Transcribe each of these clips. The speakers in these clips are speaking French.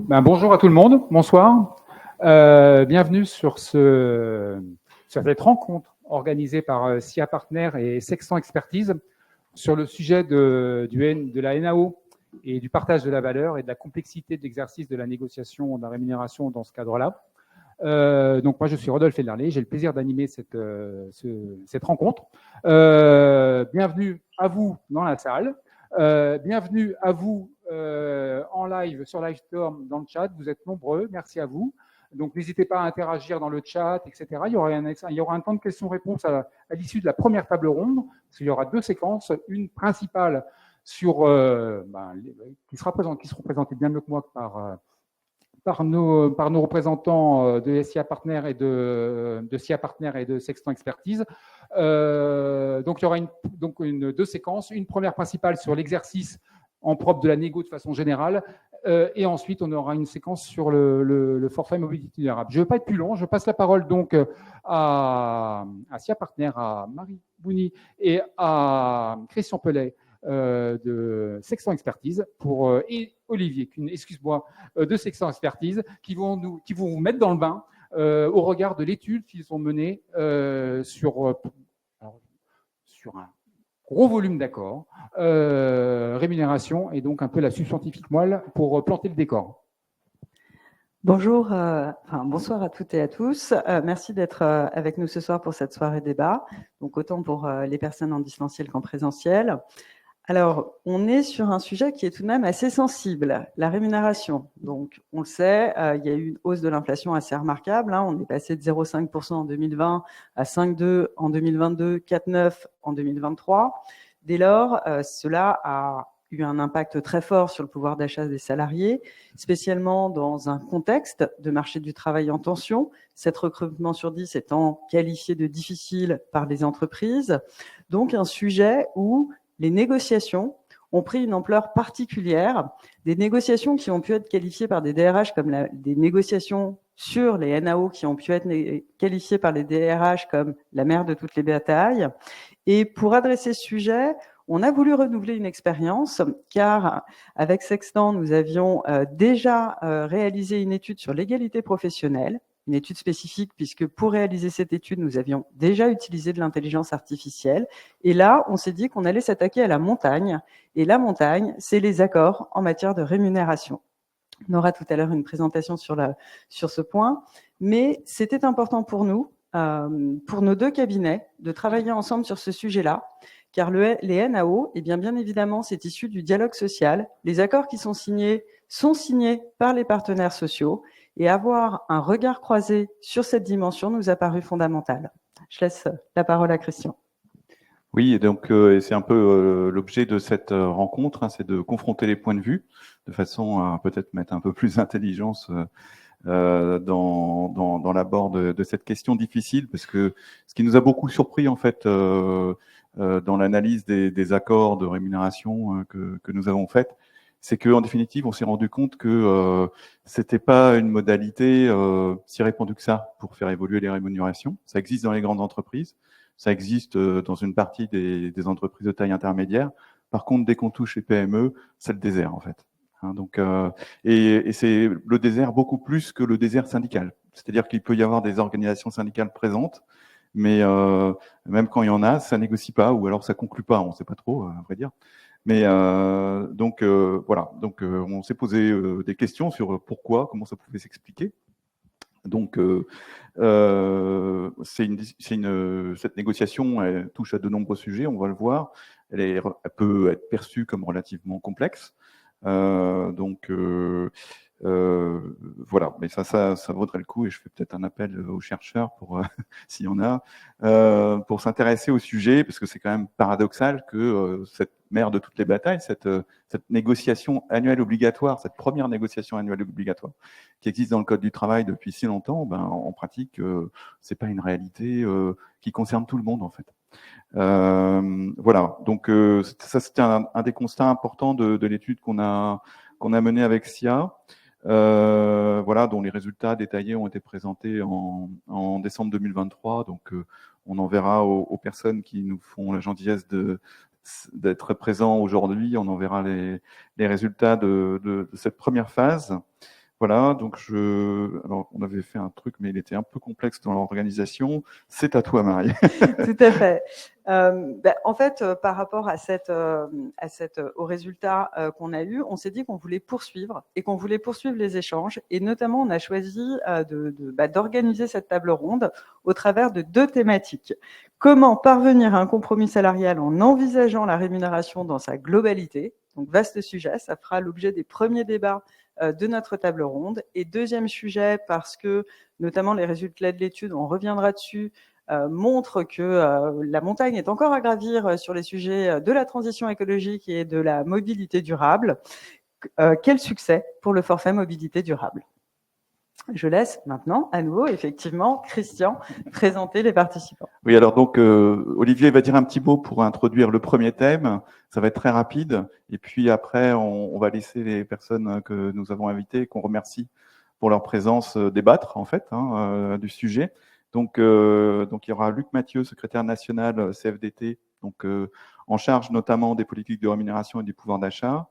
Bonjour à tout le monde, bonsoir. Bienvenue sur cette rencontre organisée par SIA Partners et Sextant Expertise sur le sujet de la NAO et du partage de la valeur et de la complexité de l'exercice de la négociation de la rémunération dans ce cadre-là. Donc moi je suis Rodolphe Ederlé, j'ai le plaisir d'animer cette rencontre. Bienvenue à vous dans la salle, bienvenue à vous en live sur Livestorm dans le chat, vous êtes nombreux, merci à vous. Donc n'hésitez pas à interagir dans le chat, etc. Il y aura un temps de questions-réponses à l'issue de la première table ronde, parce qu'il y aura deux séquences, une principale sur qui seront présentées bien mieux que moi par nos représentants de SIA Partners et de SIA Partners et de Sextant Expertise. Donc il y aura deux séquences, une première principale sur l'exercice en propre de la négo de façon générale, et ensuite on aura une séquence sur le forfait mobilité durable. Je ne veux pas être plus long, je passe la parole donc à SIA Partners, à Marie Bouni et à Christian Pellet de Sextant Expertise et Olivier Kuhn, excuse-moi, de Sextant Expertise, qui vont vous mettre dans le bain au regard de l'étude qu'ils ont menée sur un gros volume d'accords, rémunération et donc un peu la subscientifique moelle pour planter le décor. Bonjour, bonsoir à toutes et à tous. Merci d'être avec nous ce soir pour cette soirée débat, donc autant pour les personnes en distanciel qu'en présentiel. Alors, on est sur un sujet qui est tout de même assez sensible, la rémunération. Donc, on le sait, il y a eu une hausse de l'inflation assez remarquable. On est passé de 0,5% en 2020 à 5,2% en 2022, 4,9% en 2023. Dès lors, cela a eu un impact très fort sur le pouvoir d'achat des salariés, spécialement dans un contexte de marché du travail en tension, 7 recrutements sur 10 étant qualifiés de difficiles par les entreprises. Donc, un sujet où les négociations ont pris une ampleur particulière, des négociations qui ont pu être qualifiées par des DRH comme des négociations sur les NAO qui ont pu être qualifiées par les DRH comme la mère de toutes les batailles. Et pour adresser ce sujet, on a voulu renouveler une expérience, car avec Sextant, nous avions déjà réalisé une étude sur l'égalité professionnelle, une étude spécifique, puisque pour réaliser cette étude, nous avions déjà utilisé de l'intelligence artificielle. Et là, on s'est dit qu'on allait s'attaquer à la montagne. Et la montagne, c'est les accords en matière de rémunération. On aura tout à l'heure une présentation sur ce point. Mais c'était important pour nous, pour nos deux cabinets, de travailler ensemble sur ce sujet-là, car les NAO, eh bien évidemment, c'est issu du dialogue social. Les accords qui sont signés par les partenaires sociaux. Et avoir un regard croisé sur cette dimension nous a paru fondamental. Je laisse la parole à Christian. Oui, et donc c'est un peu l'objet de cette rencontre, c'est de confronter les points de vue, de façon à peut-être mettre un peu plus d'intelligence dans l'abord de cette question difficile, parce que ce qui nous a beaucoup surpris en fait dans l'analyse des accords de rémunération que nous avons faite, c'est qu'en définitive, on s'est rendu compte que c'était pas une modalité si répandue que ça pour faire évoluer les rémunérations. Ça existe dans les grandes entreprises, ça existe dans une partie des entreprises de taille intermédiaire. Par contre, dès qu'on touche les PME, c'est le désert en fait. Donc, et c'est le désert beaucoup plus que le désert syndical. C'est-à-dire qu'il peut y avoir des organisations syndicales présentes, mais même quand il y en a, ça négocie pas, ou alors ça conclut pas, on ne sait pas trop, à vrai dire. Mais donc voilà, donc on s'est posé des questions sur pourquoi, comment ça pouvait s'expliquer. Donc cette négociation, elle touche à de nombreux sujets, on va le voir. Elle peut être perçue comme relativement complexe. Voilà, mais ça vaudrait le coup, et je fais peut-être un appel aux chercheurs pour s'il y en a, pour s'intéresser au sujet, parce que c'est quand même paradoxal que cette mère de toutes les batailles, cette négociation annuelle obligatoire, cette première négociation annuelle obligatoire, qui existe dans le Code du travail depuis si longtemps, en pratique, c'est pas une réalité qui concerne tout le monde en fait. Voilà, donc ça c'était un des constats importants de l'étude qu'on a menée avec SIA, voilà, dont les résultats détaillés ont été présentés en décembre 2023. Donc on enverra aux personnes qui nous font la gentillesse d'être présents aujourd'hui, on enverra les résultats de cette première phase. Voilà, donc alors on avait fait un truc, mais il était un peu complexe dans l'organisation. C'est à toi, Marie. Tout à fait. En fait, par rapport au résultat qu'on a eu, on s'est dit qu'on voulait poursuivre et qu'on voulait poursuivre les échanges. Et notamment, on a choisi d'organiser cette table ronde au travers de 2 thématiques. Comment parvenir à un compromis salarial en envisageant la rémunération dans sa globalité? Donc, vaste sujet, ça fera l'objet des premiers débats de notre table ronde. Et deuxième sujet, parce que notamment les résultats de l'étude, on reviendra dessus, montrent que la montagne est encore à gravir sur les sujets de la transition écologique et de la mobilité durable. Quel succès pour le forfait mobilité durable? Je laisse maintenant à nouveau, effectivement, Christian présenter les participants. Oui, alors donc Olivier va dire un petit mot pour introduire le premier thème. Ça va être très rapide. Et puis après, on va laisser les personnes que nous avons invitées, qu'on remercie pour leur présence, débattre en fait du sujet. Donc il y aura Luc Mathieu, secrétaire national CFDT, donc en charge notamment des politiques de rémunération et du pouvoir d'achat.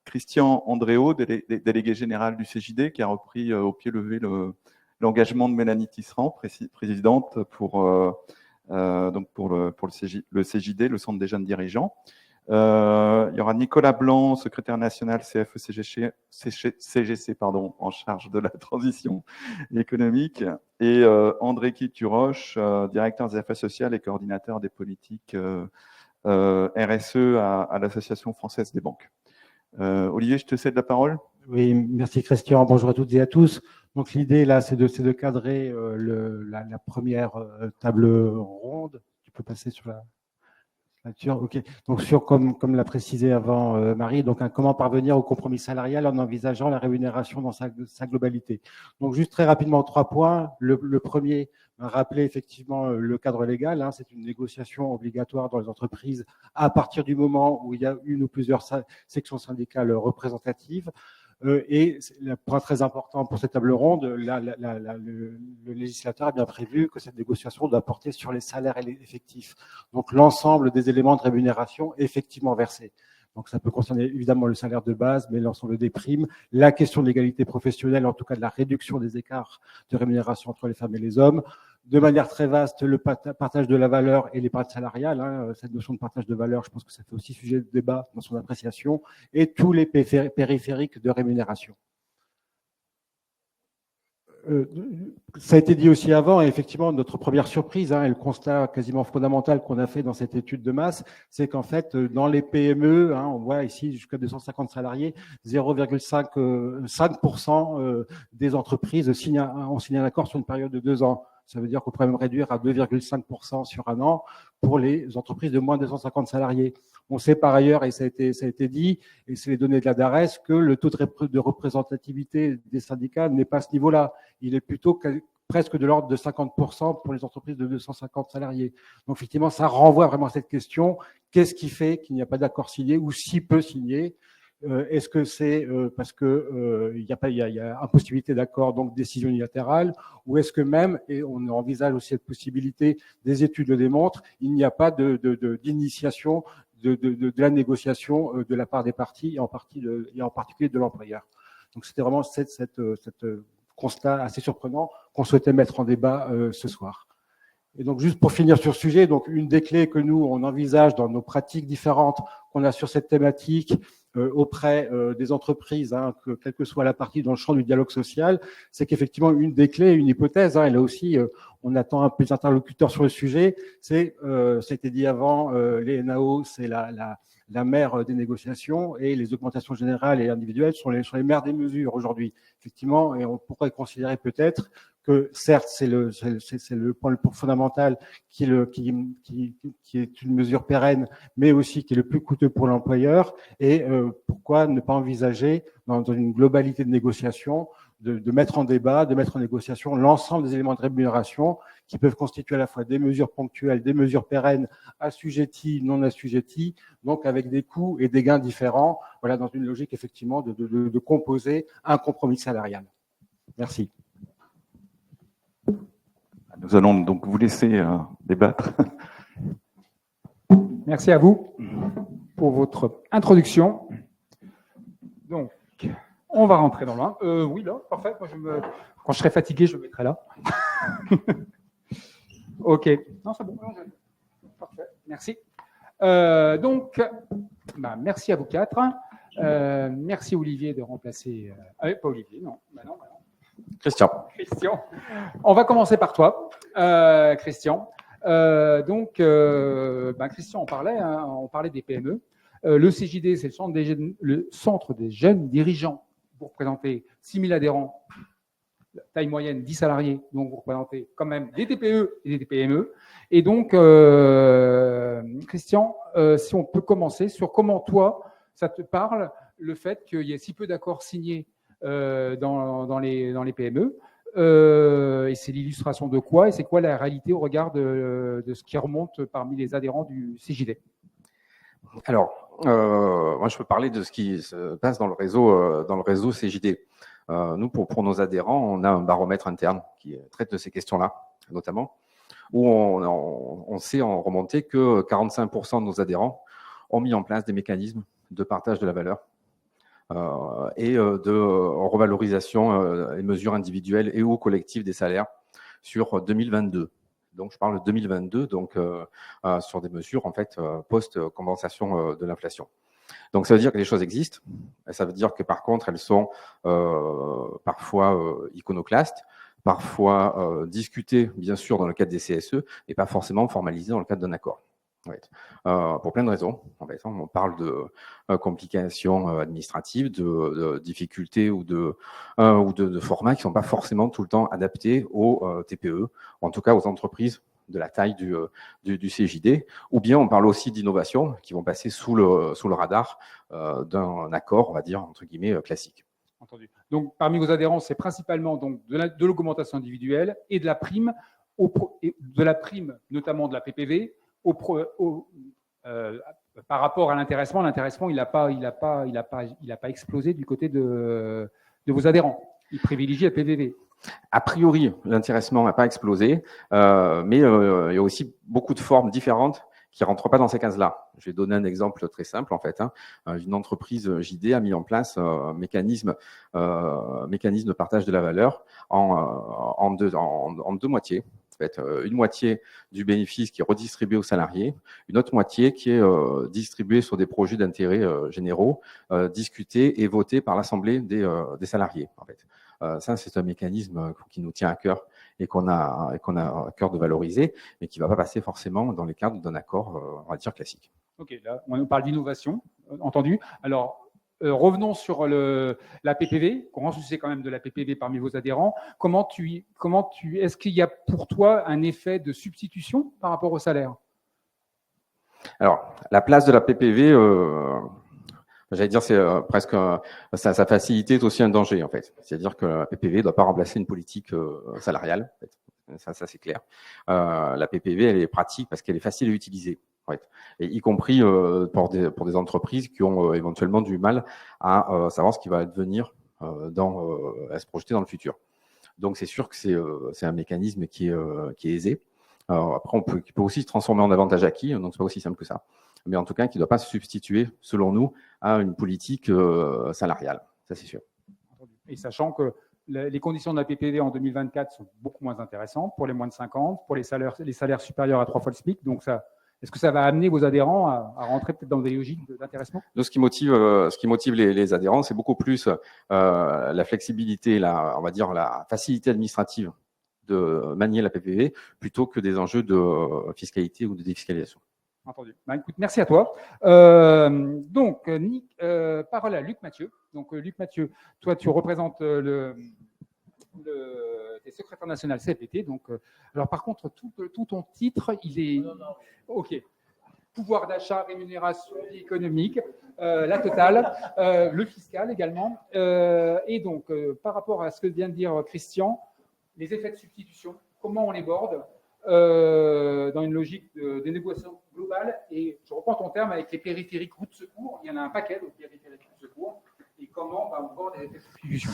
Christian Andréau, délégué général du CJD, qui a repris au pied levé l'engagement de Mélanie Tisserand, présidente pour le CJD, le Centre des jeunes dirigeants. Il y aura Nicolas Blanc, secrétaire national CFE-CGC, en charge de la transition économique, et André Kitturoche, directeur des affaires sociales et coordinateur des politiques RSE à l'Association française des banques. Olivier, je te cède la parole. Oui, merci Christian. Bonjour à toutes et à tous. Donc l'idée là, c'est de cadrer la première table ronde. Tu peux passer sur la slide. Ok. Donc comme l'a précisé avant Marie, donc comment parvenir au compromis salarial en envisageant la rémunération dans sa globalité. Donc juste très rapidement 3 points. Le premier, rappeler effectivement le cadre légal. C'est une négociation obligatoire dans les entreprises à partir du moment où il y a une ou plusieurs sections syndicales représentatives. Et le point très important pour cette table ronde, le législateur a bien prévu que cette négociation doit porter sur les salaires effectifs. Donc l'ensemble des éléments de rémunération effectivement versés. Donc ça peut concerner évidemment le salaire de base, mais l'ensemble des primes, la question de l'égalité professionnelle, en tout cas de la réduction des écarts de rémunération entre les femmes et les hommes. De manière très vaste, le partage de la valeur et l'épargne salariale. Cette notion de partage de valeur, je pense que ça fait aussi sujet de débat dans son appréciation, et tous les périphériques de rémunération. Ça a été dit aussi avant, et effectivement, notre première surprise, et le constat quasiment fondamental qu'on a fait dans cette étude de masse, c'est qu'en fait, dans les PME, on voit ici jusqu'à 250 salariés, 0,5% des entreprises ont signé un accord sur une période de 2 ans. Ça veut dire qu'on pourrait même réduire à 2,5% sur un an pour les entreprises de moins de 250 salariés. On sait par ailleurs, et ça a été dit, et c'est les données de la DARES, que le taux de représentativité des syndicats n'est pas à ce niveau-là. Il est plutôt presque de l'ordre de 50% pour les entreprises de 250 salariés. Donc effectivement, ça renvoie vraiment à cette question. Qu'est-ce qui fait qu'il n'y a pas d'accord signé ou si peu signé ? Est-ce que c'est parce que il y a impossibilité d'accord, donc décision unilatérale, ou est-ce que même, et on envisage aussi cette possibilité, des études le démontrent, il n'y a pas d'initiation de la négociation de la part des parties et en particulier de l'employeur. Donc c'était vraiment cette constat assez surprenant qu'on souhaitait mettre en débat ce soir. Et donc, juste pour finir sur ce sujet, donc une des clés que nous, on envisage dans nos pratiques différentes qu'on a sur cette thématique auprès des entreprises, quelle que soit la partie dans le champ du dialogue social, c'est qu'effectivement, une des clés, une hypothèse, et là aussi, on attend un peu les interlocuteurs sur le sujet, c'est, ça a été dit avant, les NAO, c'est la mère des négociations, et les augmentations générales et individuelles sont les mères des mesures aujourd'hui. Effectivement, et on pourrait considérer peut-être que certes, c'est le point fondamental qui est une mesure pérenne, mais aussi qui est le plus coûteux pour l'employeur. Et pourquoi ne pas envisager, dans une globalité de négociation, de mettre en débat, de mettre en négociation l'ensemble des éléments de rémunération qui peuvent constituer à la fois des mesures ponctuelles, des mesures pérennes, assujetties, non assujetties, donc avec des coûts et des gains différents, voilà, dans une logique effectivement de composer un compromis salarial. Merci. Nous allons donc vous laisser débattre. Merci à vous pour votre introduction. Donc, On va rentrer dans l'un. Oui, là, parfait. Moi, quand je serai fatigué, je me mettrai là. OK. Non, c'est bon. Parfait. Merci. Donc, merci à vous quatre. Merci Olivier de remplacer. Pas Olivier, non. Non. Christian. Christian. On va commencer par toi, Christian. Christian, on parlait des PME. Le CJD, c'est le centre des jeunes dirigeants. Vous représentez 6 000 adhérents, taille moyenne 10 salariés, donc vous représentez quand même des TPE et des PME. Et donc, Christian, si on peut commencer sur comment toi, ça te parle, le fait qu'il y ait si peu d'accords signés dans les PME, et c'est l'illustration de quoi, et c'est quoi la réalité au regard de ce qui remonte parmi les adhérents du CJD? Alors, moi, je peux parler de ce qui se passe dans le réseau CJD. Nous, pour nos adhérents, on a un baromètre interne qui traite de ces questions-là, notamment, où on sait en remonter que 45% de nos adhérents ont mis en place des mécanismes de partage de la valeur et de revalorisation et mesures individuelles et ou collectives des salaires sur 2022. Donc, je parle de 2022, donc sur des mesures en fait post-compensation de l'inflation. Donc, ça veut dire que les choses existent. Ça veut dire que par contre, elles sont parfois iconoclastes, parfois discutées, bien sûr, dans le cadre des CSE, et pas forcément formalisées dans le cadre d'un accord. En fait. Pour plein de raisons. En fait, on parle de complications administratives, de difficultés ou de formats qui ne sont pas forcément tout le temps adaptés aux TPE, ou en tout cas aux entreprises de la taille du CJD, ou bien on parle aussi d'innovations qui vont passer sous le radar d'un accord, on va dire, entre guillemets, classique. Entendu. Donc, parmi vos adhérents, c'est principalement donc, de l'augmentation individuelle et de la prime, notamment de la PPV, par rapport à l'intéressement. L'intéressement, il n'a pas explosé du côté de vos adhérents. Il privilégie la PPV. A priori, l'intéressement n'a pas explosé, mais il y a aussi beaucoup de formes différentes qui ne rentrent pas dans ces cases-là. Je vais donner un exemple très simple, en fait. Une entreprise JD a mis en place un mécanisme de partage de la valeur en deux moitiés. En fait, une moitié du bénéfice qui est redistribué aux salariés, une autre moitié qui est distribuée sur des projets d'intérêt généraux, discutés et votés par l'Assemblée des salariés. En fait. Ça, c'est un mécanisme qui nous tient à cœur et qu'on a à cœur de valoriser, mais qui ne va pas passer forcément dans les cadres d'un accord, on va dire, classique. OK, là, on parle d'innovation, entendu. Alors, revenons sur la PPV, grand succès quand même de la PPV parmi vos adhérents. Est-ce qu'il y a pour toi un effet de substitution par rapport au salaire? Alors, la place de la PPV, j'allais dire, c'est presque sa facilité est aussi un danger en fait. C'est-à-dire que la PPV ne doit pas remplacer une politique salariale. En fait. Ça c'est clair. La PPV, elle est pratique parce qu'elle est facile à utiliser. En fait. Et y compris pour des entreprises qui ont éventuellement du mal à savoir ce qui va advenir à se projeter dans le futur. Donc c'est sûr que c'est un mécanisme qui est aisé. Alors, après, qui peut aussi se transformer en avantage acquis, donc c'est pas aussi simple que ça. Mais en tout cas, qui ne doit pas se substituer, selon nous, à une politique salariale. Ça, c'est sûr. Et sachant que les conditions de la PPV en 2024 sont beaucoup moins intéressantes pour les moins de 50, pour les salaires supérieurs à 3 fois le SMIC. Donc, est-ce que ça va amener vos adhérents à rentrer peut-être dans des logiques d'intéressement? Nous, ce qui motive les adhérents, c'est beaucoup plus la flexibilité, on va dire la facilité administrative de manier la PPV plutôt que des enjeux de fiscalité ou de défiscalisation. Entendu. Écoute, merci à toi. Parole à Luc Mathieu. Donc, Luc Mathieu, toi, tu représentes t'es secrétaire national CFDT. Donc, alors, par contre, tout ton titre, il est. OK. Pouvoir d'achat, rémunération, vie économique, la totale, le fiscal également. Et donc, par rapport à ce que vient de dire Christian, les effets de substitution, comment on les borde dans une logique de négociation globale. Et je reprends ton terme avec les périphériques routes de secours. Il y en a un paquet de périphériques routes de secours. Et comment on borde les effets de substitution?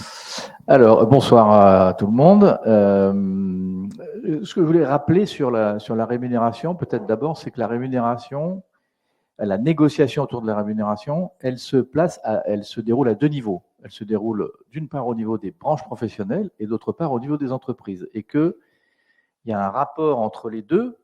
Alors, bonsoir à tout le monde. Ce que je voulais rappeler sur la rémunération, peut-être d'abord, c'est que la rémunération, la négociation autour de la rémunération, elle se déroule à deux niveaux. elle se déroule d'une part au niveau des branches professionnelles et d'autre part au niveau des entreprises. Et qu'il y a un rapport entre les deux,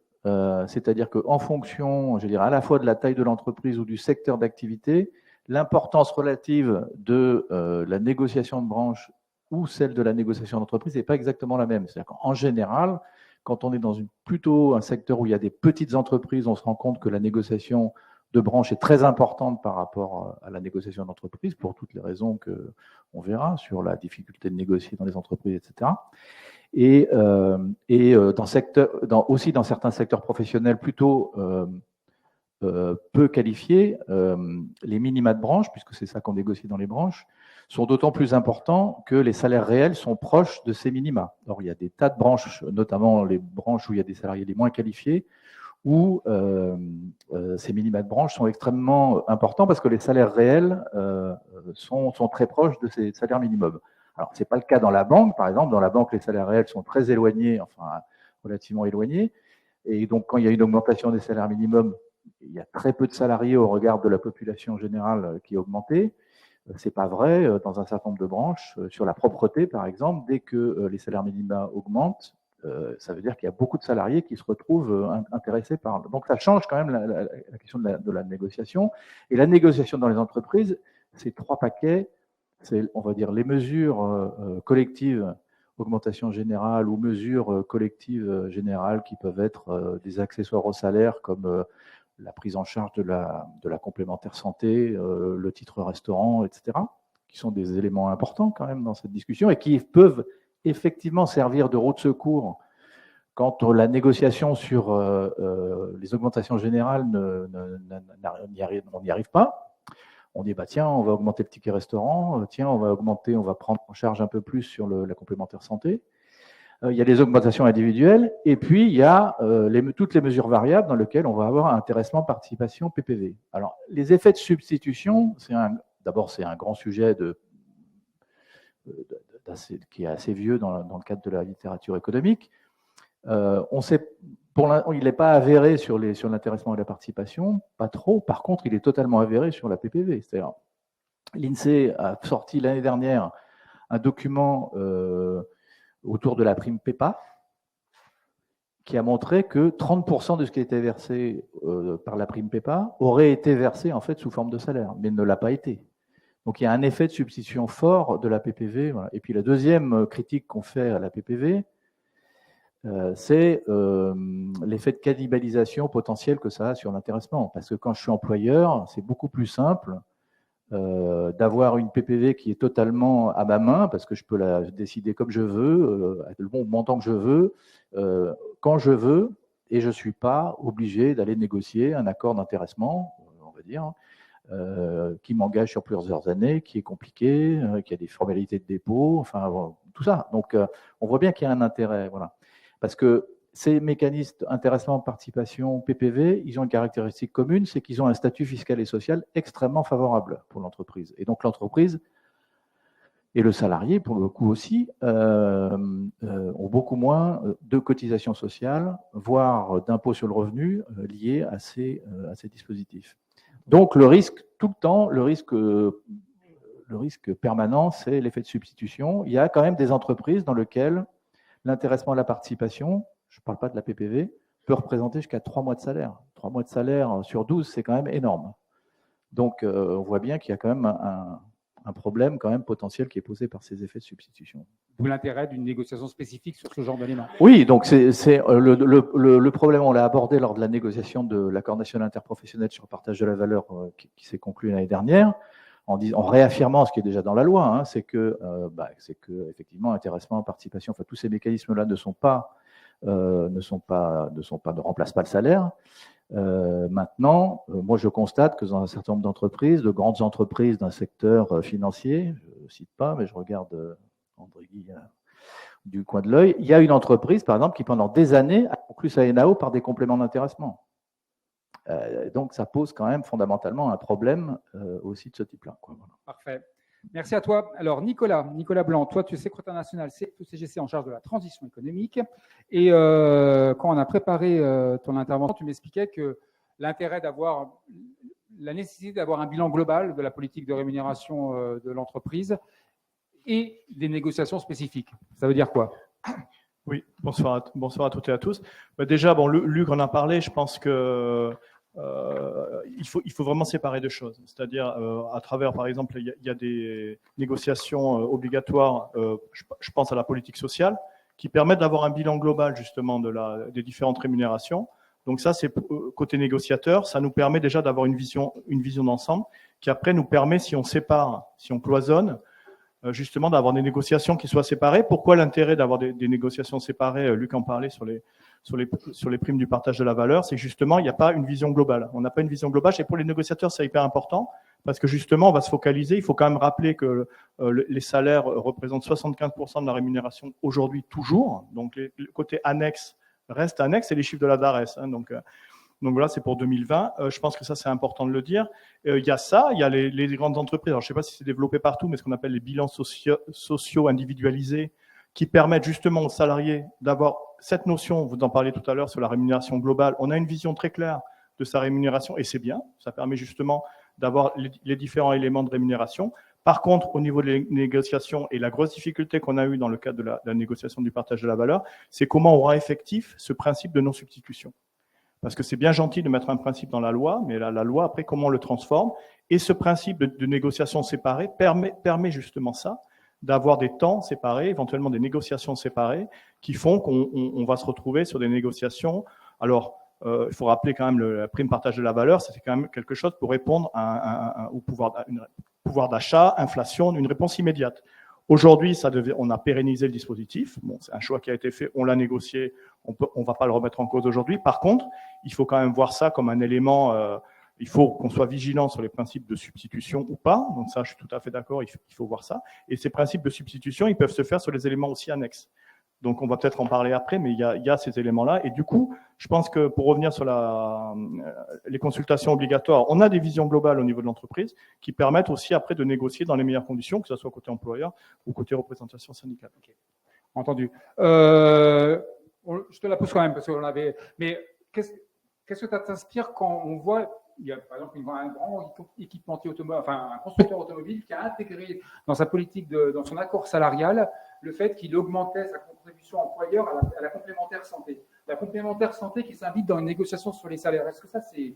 c'est-à-dire qu'en fonction, je dirais, à la fois de la taille de l'entreprise ou du secteur d'activité, l'importance relative de la négociation de branche ou celle de la négociation d'entreprise n'est pas exactement la même. C'est-à-dire qu'en général, quand on est dans plutôt un secteur où il y a des petites entreprises, on se rend compte que la négociation de branche est très importante par rapport à la négociation d'entreprise, pour toutes les raisons qu'on verra sur la difficulté de négocier dans les entreprises, etc. Et aussi dans certains secteurs professionnels plutôt peu qualifiés, les minima de branche, puisque c'est ça qu'on négocie dans les branches, sont d'autant plus importants que les salaires réels sont proches de ces minima. Or, il y a des tas de branches, notamment les branches où il y a des salariés les moins qualifiés, où ces minima de branche sont extrêmement importants parce que les salaires réels sont très proches de ces salaires minimums. Alors, ce n'est pas le cas dans la banque, par exemple. Dans la banque, les salaires réels sont très éloignés, enfin relativement éloignés. Et donc, quand il y a une augmentation des salaires minimums, il y a très peu de salariés au regard de la population générale qui est augmentée. Ce n'est pas vrai dans un certain nombre de branches. Sur la propreté, par exemple, dès que les salaires minima augmentent, ça veut dire qu'il y a beaucoup de salariés qui se retrouvent intéressés par... Donc, ça change quand même la question de la négociation. Et la négociation dans les entreprises, c'est trois paquets. C'est, on va dire, les mesures collectives, augmentation générale ou mesures collectives générales qui peuvent être des accessoires au salaire comme la prise en charge de la complémentaire santé, le titre restaurant, etc., qui sont des éléments importants quand même dans cette discussion et qui peuvent effectivement servir de roue de secours quand la négociation sur les augmentations générales, on n'y arrive pas. On dit, bah, tiens, on va augmenter le ticket restaurant, tiens, on va prendre en charge un peu plus sur la complémentaire santé. Il y a les augmentations individuelles, et puis il y a toutes les mesures variables dans lesquelles on va avoir un intéressement, participation, PPV. Alors, les effets de substitution, d'abord, c'est un grand sujet qui est assez vieux dans le cadre de la littérature économique. On sait, il n'est pas avéré sur l'intéressement et la participation, pas trop. Par contre, il est totalement avéré sur la PPV. C'est-à-dire, l'INSEE a sorti l'année dernière un document autour de la prime PEPA qui a montré que 30% de ce qui était versé par la prime PEPA aurait été versé en fait sous forme de salaire, mais ne l'a pas été. Donc il y a un effet de substitution fort de la PPV. Voilà. Et puis la deuxième critique qu'on fait à la PPV, c'est l'effet de cannibalisation potentielle que ça a sur l'intéressement. Parce que quand je suis employeur, c'est beaucoup plus simple d'avoir une PPV qui est totalement à ma main, parce que je peux la décider comme je veux, le bon montant que je veux, quand je veux, et je ne suis pas obligé d'aller négocier un accord d'intéressement, on va dire, qui m'engage sur plusieurs années, qui est compliqué, qui a des formalités de dépôt, enfin, tout ça. Donc, on voit bien qu'il y a un intérêt, voilà. Parce que ces mécanismes intéressement, participation, PPV, ils ont une caractéristique commune, c'est qu'ils ont un statut fiscal et social extrêmement favorable pour l'entreprise. Et donc l'entreprise et le salarié, pour le coup aussi, ont beaucoup moins de cotisations sociales, voire d'impôts sur le revenu liés à ces dispositifs. Donc le risque, tout le temps, le risque permanent, c'est l'effet de substitution. Il y a quand même des entreprises dans lesquelles l'intéressement à la participation, je ne parle pas de la PPV, peut représenter jusqu'à 3 mois de salaire. 3 mois de salaire sur 12, c'est quand même énorme. Donc, on voit bien qu'il y a quand même un problème quand même potentiel qui est posé par ces effets de substitution. D'où l'intérêt d'une négociation spécifique sur ce genre d'éléments. Oui, donc c'est le problème, on l'a abordé lors de la négociation de l'accord national interprofessionnel sur le partage de la valeur qui s'est conclu l'année dernière, en réaffirmant ce qui est déjà dans la loi, hein, c'est que effectivement intéressement, participation, enfin tous ces mécanismes-là ne remplacent pas le salaire. Maintenant, moi je constate que dans un certain nombre d'entreprises, de grandes entreprises d'un secteur financier, je ne cite pas, mais je regarde André Guy du coin de l'œil, il y a une entreprise par exemple qui pendant des années a conclu sa NAO par des compléments d'intéressement. Donc, ça pose quand même fondamentalement un problème aussi de ce type-là. Voilà. Parfait. Merci à toi. Alors, Nicolas Blanc, toi, tu es secrétaire national CFE-CGC en charge de la transition économique. Et quand on a préparé ton intervention, tu m'expliquais que l'intérêt d'avoir la nécessité d'avoir un bilan global de la politique de rémunération de l'entreprise et des négociations spécifiques. Ça veut dire quoi? Oui, bonsoir à toutes et à tous. Déjà, bon, Luc en a parlé, je pense que il faut vraiment séparer deux choses. C'est-à-dire, à travers, par exemple, il y a des négociations obligatoires, je pense à la politique sociale, qui permettent d'avoir un bilan global, justement, des différentes rémunérations. Donc ça, c'est côté négociateur, ça nous permet déjà d'avoir une vision d'ensemble, qui après nous permet, si on sépare, si on cloisonne, justement d'avoir des négociations qui soient séparées. Pourquoi l'intérêt d'avoir des négociations séparées? Luc en parlait sur les primes du partage de la valeur, c'est justement, il n'y a pas une vision globale. On n'a pas une vision globale, et pour les négociateurs, c'est hyper important, parce que justement, on va se focaliser. Il faut quand même rappeler que les salaires représentent 75% de la rémunération aujourd'hui, toujours. Donc, le côté annexe reste annexe, et les chiffres de la DARES. Hein, donc voilà, c'est pour 2020. Je pense que ça, c'est important de le dire. Il y a ça, il y a les grandes entreprises. Alors, je ne sais pas si c'est développé partout, mais ce qu'on appelle les bilans sociaux individualisés, qui permettent justement aux salariés d'avoir cette notion, vous en parliez tout à l'heure, sur la rémunération globale. On a une vision très claire de sa rémunération, et c'est bien. Ça permet justement d'avoir les différents éléments de rémunération. Par contre, au niveau des négociations, et la grosse difficulté qu'on a eue dans le cadre de la négociation du partage de la valeur, c'est comment on rend effectif ce principe de non-substitution. Parce que c'est bien gentil de mettre un principe dans la loi, mais la loi, après, comment on le transforme? Et ce principe de négociation séparée permet justement ça, d'avoir des temps séparés, éventuellement des négociations séparées, qui font qu'on va se retrouver sur des négociations. Alors, il faut rappeler quand même la prime partage de la valeur, c'était quand même quelque chose pour répondre au pouvoir d'achat, inflation, une réponse immédiate. Aujourd'hui, on a pérennisé le dispositif. Bon, c'est un choix qui a été fait, on l'a négocié, on va pas le remettre en cause aujourd'hui. Par contre, il faut quand même voir ça comme un élément. Il faut qu'on soit vigilant sur les principes de substitution ou pas. Donc ça, je suis tout à fait d'accord. Il faut voir ça. Et ces principes de substitution, ils peuvent se faire sur les éléments aussi annexes. Donc on va peut-être en parler après, mais il y a ces éléments-là. Et du coup, je pense que pour revenir sur les consultations obligatoires, on a des visions globales au niveau de l'entreprise qui permettent aussi après de négocier dans les meilleures conditions, que ce soit côté employeur ou côté représentation syndicale. Okay. Entendu. Je te la pose quand même parce qu'on avait. Mais qu'est-ce que ça t'inspire quand on voit, il y a par exemple un grand équipementier automobile, enfin un constructeur automobile qui a intégré dans sa politique, dans son accord salarial, le fait qu'il augmentait sa contribution employeur à la complémentaire santé. La complémentaire santé qui s'invite dans une négociation sur les salaires. Est-ce que ça, c'est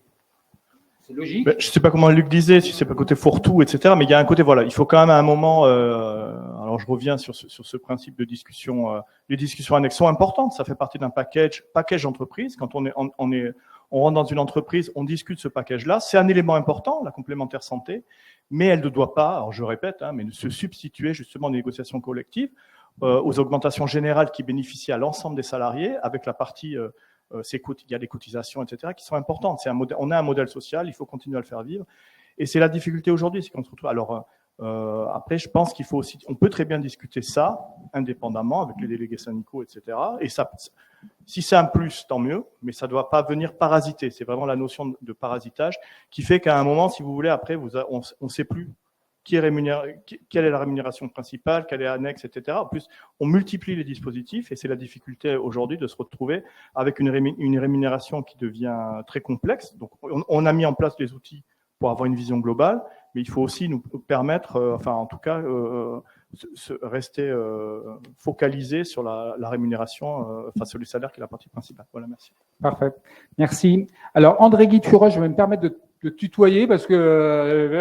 logique? Je ne sais pas comment Luc disait, si c'est pas côté fourre-tout, etc. Mais il y a un côté, voilà, il faut quand même à un moment. Alors je reviens sur ce principe de discussion. Les discussions annexes sont importantes. Ça fait partie d'un package d'entreprise. Quand on rentre dans une entreprise, on discute ce package-là. C'est un élément important, la complémentaire santé, mais elle ne doit pas, alors je répète, mais ne se substituer justement aux négociations collectives, aux augmentations générales qui bénéficient à l'ensemble des salariés, avec la partie, il y a des cotisations, etc., qui sont importantes. On a un modèle social, il faut continuer à le faire vivre. Et c'est la difficulté aujourd'hui, c'est qu'on se retrouve. Alors, après, je pense qu'il faut aussi, on peut très bien discuter ça indépendamment avec les délégués syndicaux, etc. Et ça, si c'est un plus, tant mieux, mais ça ne doit pas venir parasiter. C'est vraiment la notion de parasitage qui fait qu'à un moment, si vous voulez, après, on ne sait plus qui est rémunéré, quelle est la rémunération principale, quelle est annexe, etc. En plus, on multiplie les dispositifs et c'est la difficulté aujourd'hui de se retrouver avec une rémunération qui devient très complexe. Donc, on a mis en place des outils pour avoir une vision globale, mais il faut aussi nous permettre, en tout cas, rester focalisé sur la rémunération, sur les salaires qui est la partie principale. Voilà, merci. Parfait. Merci. Alors, André Guitura, je vais me permettre de tutoyer parce que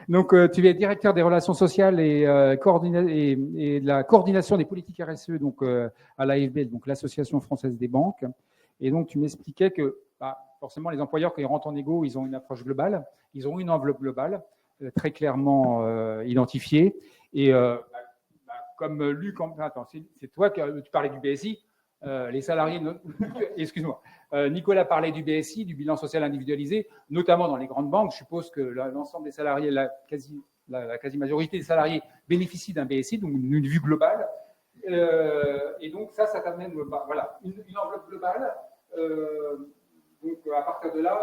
donc tu es directeur des relations sociales et de la coordination des politiques RSE donc à l'AFB, donc l'Association française des banques. Et donc tu m'expliquais que forcément les employeurs quand ils rentrent en négo, ils ont une approche globale, ils ont une enveloppe globale très clairement identifiée. Et comme Luc, attends, c'est toi que tu parlais du BSI. Les salariés, excuse-moi, Nicolas parlait du BSI, du bilan social individualisé, notamment dans les grandes banques. Je suppose que l'ensemble des salariés, la quasi-majorité des salariés bénéficient d'un BSI, donc d'une vue globale. Et donc ça t'amène voilà, une enveloppe globale. Donc à partir de là,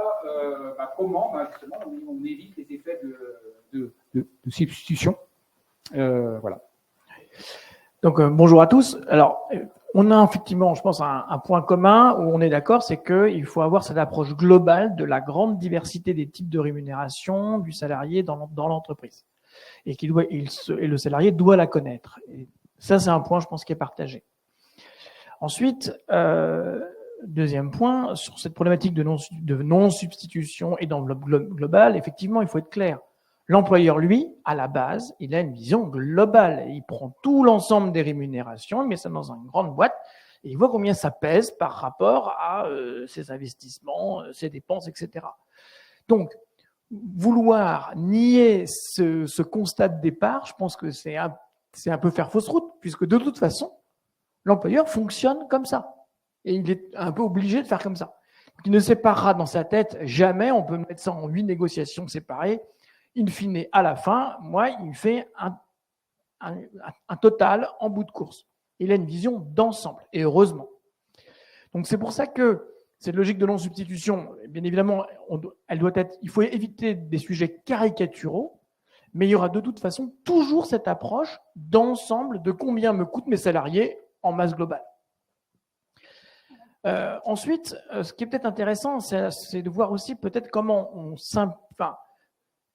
comment justement on évite les effets de substitution. Voilà. Donc bonjour à tous. Alors On a effectivement, je pense, un point commun où on est d'accord, c'est qu'il faut avoir cette approche globale de la grande diversité des types de rémunération du salarié dans l'entreprise. Et le salarié doit la connaître. Et ça, c'est un point, je pense, qui est partagé. Ensuite, deuxième point, sur cette problématique de non-substitution et d'enveloppe globale, effectivement, il faut être clair. L'employeur, lui, à la base, il a une vision globale. Il prend tout l'ensemble des rémunérations, il met ça dans une grande boîte et il voit combien ça pèse par rapport à ses investissements, ses dépenses, etc. Donc, vouloir nier ce constat de départ, je pense que c'est un peu faire fausse route, puisque de toute façon, l'employeur fonctionne comme ça. Et il est un peu obligé de faire comme ça. Donc, il ne séparera dans sa tête jamais, on peut mettre ça en 8 négociations séparées. In fine, à la fin, moi, il me fait un total en bout de course. Il a une vision d'ensemble, et heureusement. Donc, c'est pour ça que cette logique de non-substitution, bien évidemment, il faut éviter des sujets caricaturaux, mais il y aura de toute façon toujours cette approche d'ensemble de combien me coûtent mes salariés en masse globale. Ensuite, ce qui est peut-être intéressant, c'est de voir aussi peut-être comment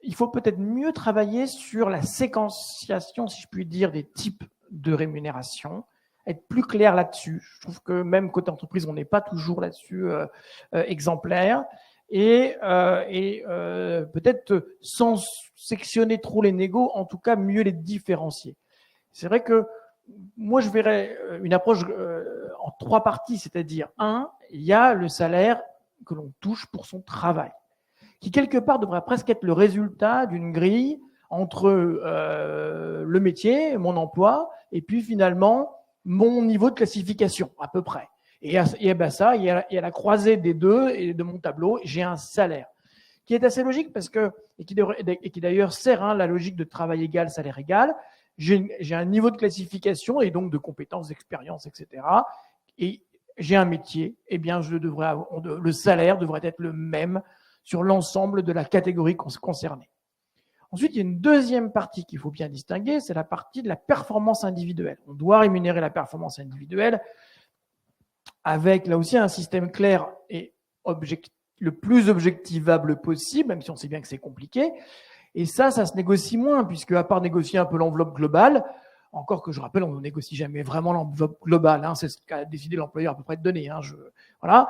il faut peut-être mieux travailler sur la séquenciation, si je puis dire, des types de rémunération, être plus clair là-dessus. Je trouve que même côté entreprise, on n'est pas toujours là-dessus exemplaire. Et peut-être sans sectionner trop les négos, en tout cas mieux les différencier. C'est vrai que moi, je verrais une approche en 3 parties, c'est-à-dire, 1, il y a le salaire que l'on touche pour son travail, qui quelque part devrait presque être le résultat d'une grille entre le métier, mon emploi, et puis finalement mon niveau de classification, à peu près. Et à la croisée des deux et de mon tableau, j'ai un salaire qui est assez logique parce que et qui d'ailleurs sert la logique de travail égal, salaire égal. J'ai un niveau de classification et donc de compétences, d'expérience, etc. Et j'ai un métier, eh bien le salaire devrait être le même sur l'ensemble de la catégorie concernée. Ensuite, il y a une deuxième partie qu'il faut bien distinguer, c'est la partie de la performance individuelle. On doit rémunérer la performance individuelle avec là aussi un système clair et le plus objectivable possible, même si on sait bien que c'est compliqué. Et ça se négocie moins, puisque à part négocier un peu l'enveloppe globale, encore que je rappelle, on ne négocie jamais vraiment l'enveloppe globale, c'est ce qu'a décidé l'employeur à peu près de donner. Voilà.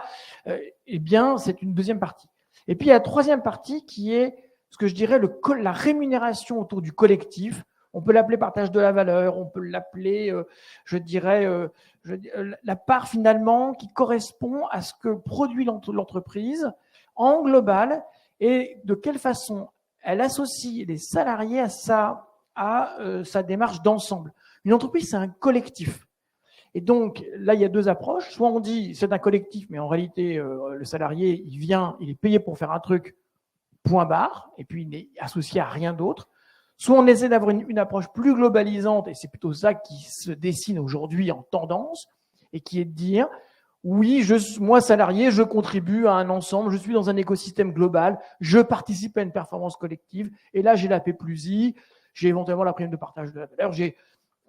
Eh bien, c'est une deuxième partie. Et puis, il y a la troisième partie qui est ce que je dirais la rémunération autour du collectif. On peut l'appeler partage de la valeur, on peut l'appeler, la part finalement qui correspond à ce que produit l'entreprise en global et de quelle façon elle associe les salariés à sa démarche d'ensemble. Une entreprise, c'est un collectif. Et donc, là, il y a 2 approches. Soit on dit c'est un collectif, mais en réalité, le salarié, il est payé pour faire un truc, point barre, et puis il n'est associé à rien d'autre. Soit on essaie d'avoir une approche plus globalisante, et c'est plutôt ça qui se dessine aujourd'hui en tendance, et qui est de dire, oui, moi, salarié, je contribue à un ensemble, je suis dans un écosystème global, je participe à une performance collective, et là, j'ai la P+I, j'ai éventuellement la prime de partage de la valeur, j'ai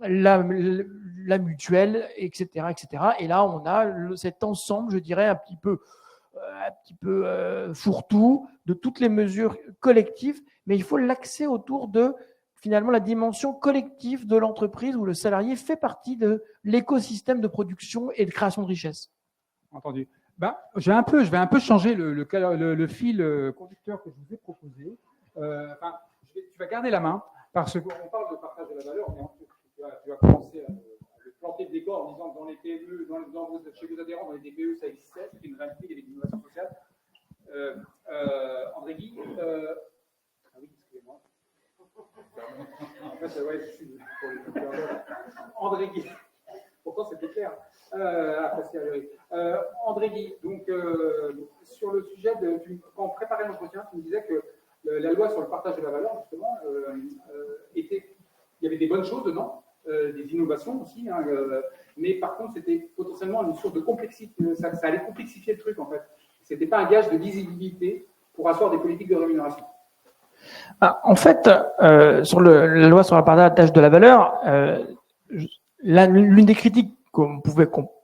la mutuelle, etc., etc. Et là, on a cet ensemble, je dirais, un petit peu fourre-tout de toutes les mesures collectives, mais il faut l'axer autour de finalement la dimension collective de l'entreprise où le salarié fait partie de l'écosystème de production et de création de richesse. Entendu. Je vais un peu changer le fil conducteur que je vous ai proposé. Tu vas garder la main parce qu'on parle de partage de la valeur, mais tu vas commencer à le planter le décor en disant que dans les PME, chez vos adhérents, dans les DPE, ça existait, c'est une réalité, il y avait de l'innovation sociale. André Guy, ah oui, excusez-moi. En fait, ouais, je suis pour les André Guy, pourtant c'était clair. André Guy, donc sur le sujet quand on préparait l'entretien, tu me disais que la loi sur le partage de la valeur, justement, il y avait des bonnes choses dedans, des innovations aussi, mais par contre, c'était potentiellement une source de complexité. Ça allait complexifier le truc, en fait. C'était pas un gage de lisibilité pour asseoir des politiques de rémunération. En fait, sur la loi sur le partage de la valeur, l'une des critiques qu'on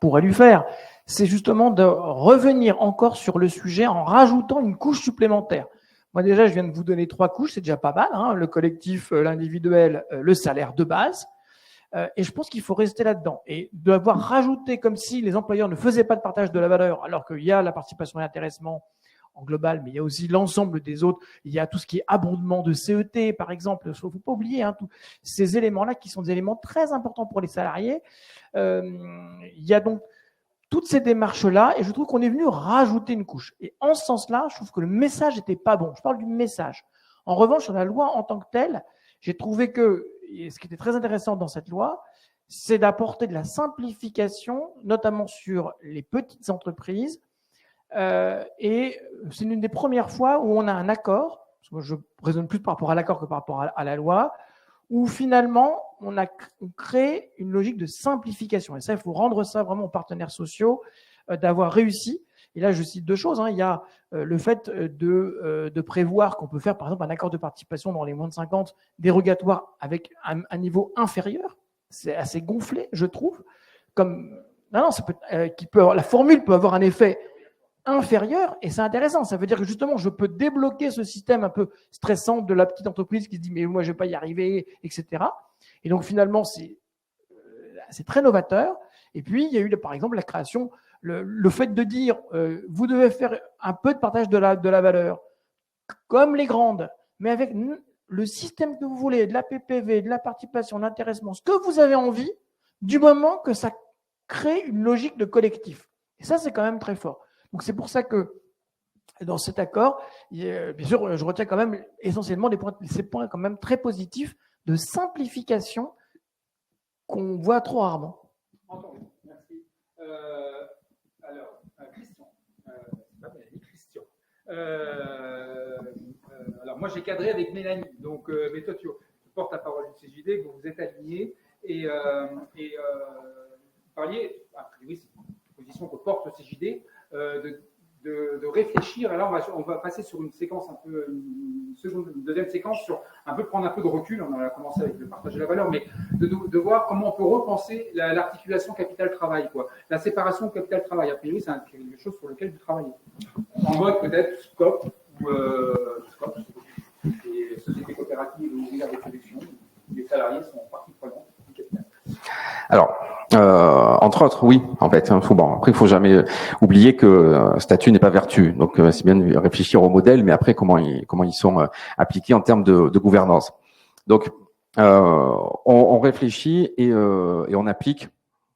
pourrait lui faire, c'est justement de revenir encore sur le sujet en rajoutant une couche supplémentaire. Moi déjà, je viens de vous donner 3 couches, c'est déjà pas mal, hein, le collectif, l'individuel, le salaire de base. Et je pense qu'il faut rester là-dedans. Et d'avoir rajouté comme si les employeurs ne faisaient pas de partage de la valeur, alors qu'il y a la participation et l'intéressement en global, mais il y a aussi l'ensemble des autres. Il y a tout ce qui est abondement de CET, par exemple. Il ne faut pas oublier tous ces éléments-là qui sont des éléments très importants pour les salariés. Il y a donc toutes ces démarches-là, et je trouve qu'on est venu rajouter une couche. Et en ce sens-là, je trouve que le message n'était pas bon. Je parle du message. En revanche, sur la loi en tant que telle, j'ai trouvé que, et ce qui était très intéressant dans cette loi, c'est d'apporter de la simplification, notamment sur les petites entreprises. Et c'est l'une des premières fois où on a un accord, parce que moi je raisonne plus par rapport à l'accord que par rapport à la loi, où finalement on crée une logique de simplification. Et ça, il faut rendre ça vraiment aux partenaires sociaux d'avoir réussi. Et là, je cite 2 choses. Il y a le fait de prévoir qu'on peut faire, par exemple, un accord de participation dans les moins de 50 dérogatoire avec un niveau inférieur. C'est assez gonflé, je trouve. La formule peut avoir un effet inférieur, et c'est intéressant. Ça veut dire que justement, je peux débloquer ce système un peu stressant de la petite entreprise qui se dit mais moi je vais pas y arriver, etc. Et donc finalement c'est très novateur. Et puis il y a eu par exemple la création, le fait de dire vous devez faire un peu de partage de la valeur comme les grandes, mais avec le système que vous voulez, de la PPV, de la participation, de l'intéressement, ce que vous avez envie, du moment que ça crée une logique de collectif. Et ça c'est quand même très fort. Donc c'est pour ça que dans cet accord, bien sûr, je retiens quand même essentiellement ces points quand même très positifs de simplification qu'on voit trop rarement. Entendu, merci. Alors, Christian. Alors moi j'ai cadré avec Mélanie, donc mais toi tu portes la parole du CJD, que vous êtes alignés et vous parliez, a priori c'est une position que porte le CJD. De réfléchir, et là on va passer sur une séquence un peu, une deuxième séquence sur prendre un peu de recul. On a commencé avec le partage de la valeur, mais de voir comment on peut repenser l'articulation capital-travail, la séparation capital-travail. A priori, c'est quelque chose sur lequel vous travaillez. En mode peut-être SCOP ou SCOP, les sociétés coopératives ou ouvrières de production, où les salariés sont partie prenante du capital. Alors, entre autres, oui, en fait. Après, il faut jamais oublier que statut n'est pas vertu. Donc, c'est bien de réfléchir au modèle, mais après, comment ils sont appliqués en termes de gouvernance. Donc, on réfléchit et on applique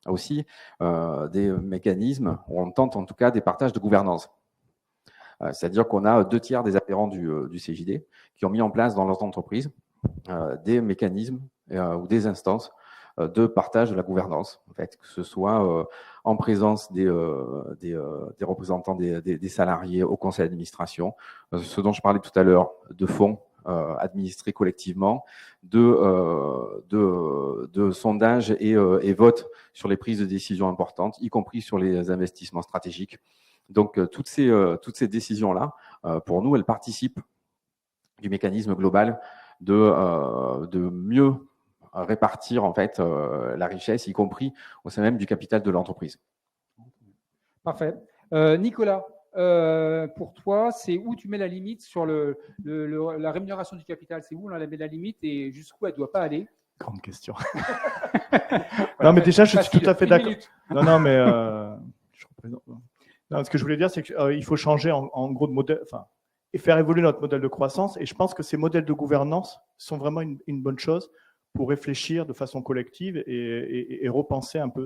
aussi des mécanismes, ou on tente en tout cas des partages de gouvernance. C'est-à-dire qu'on a 2/3 des adhérents du CJD qui ont mis en place dans leurs entreprises des mécanismes ou des instances de partage de la gouvernance, en fait, que ce soit en présence des représentants des salariés au conseil d'administration, ce dont je parlais tout à l'heure, de fonds administrés collectivement, de sondages et votes sur les prises de décisions importantes, y compris sur les investissements stratégiques. Donc, toutes ces décisions-là, pour nous, elles participent du mécanisme global de mieux répartir en fait la richesse, y compris au sein même du capital de l'entreprise. Parfait. Nicolas, pour toi, c'est où tu mets la limite sur la rémunération du capital? C'est où on met la limite et jusqu'où elle ne doit pas aller? Grande question. Non, mais déjà, je suis tout à fait d'accord. Non, mais je représente. Non, ce que je voulais dire, c'est qu'il faut changer en gros de modèle, et faire évoluer notre modèle de croissance. Et je pense que ces modèles de gouvernance sont vraiment une bonne chose pour réfléchir de façon collective et repenser un peu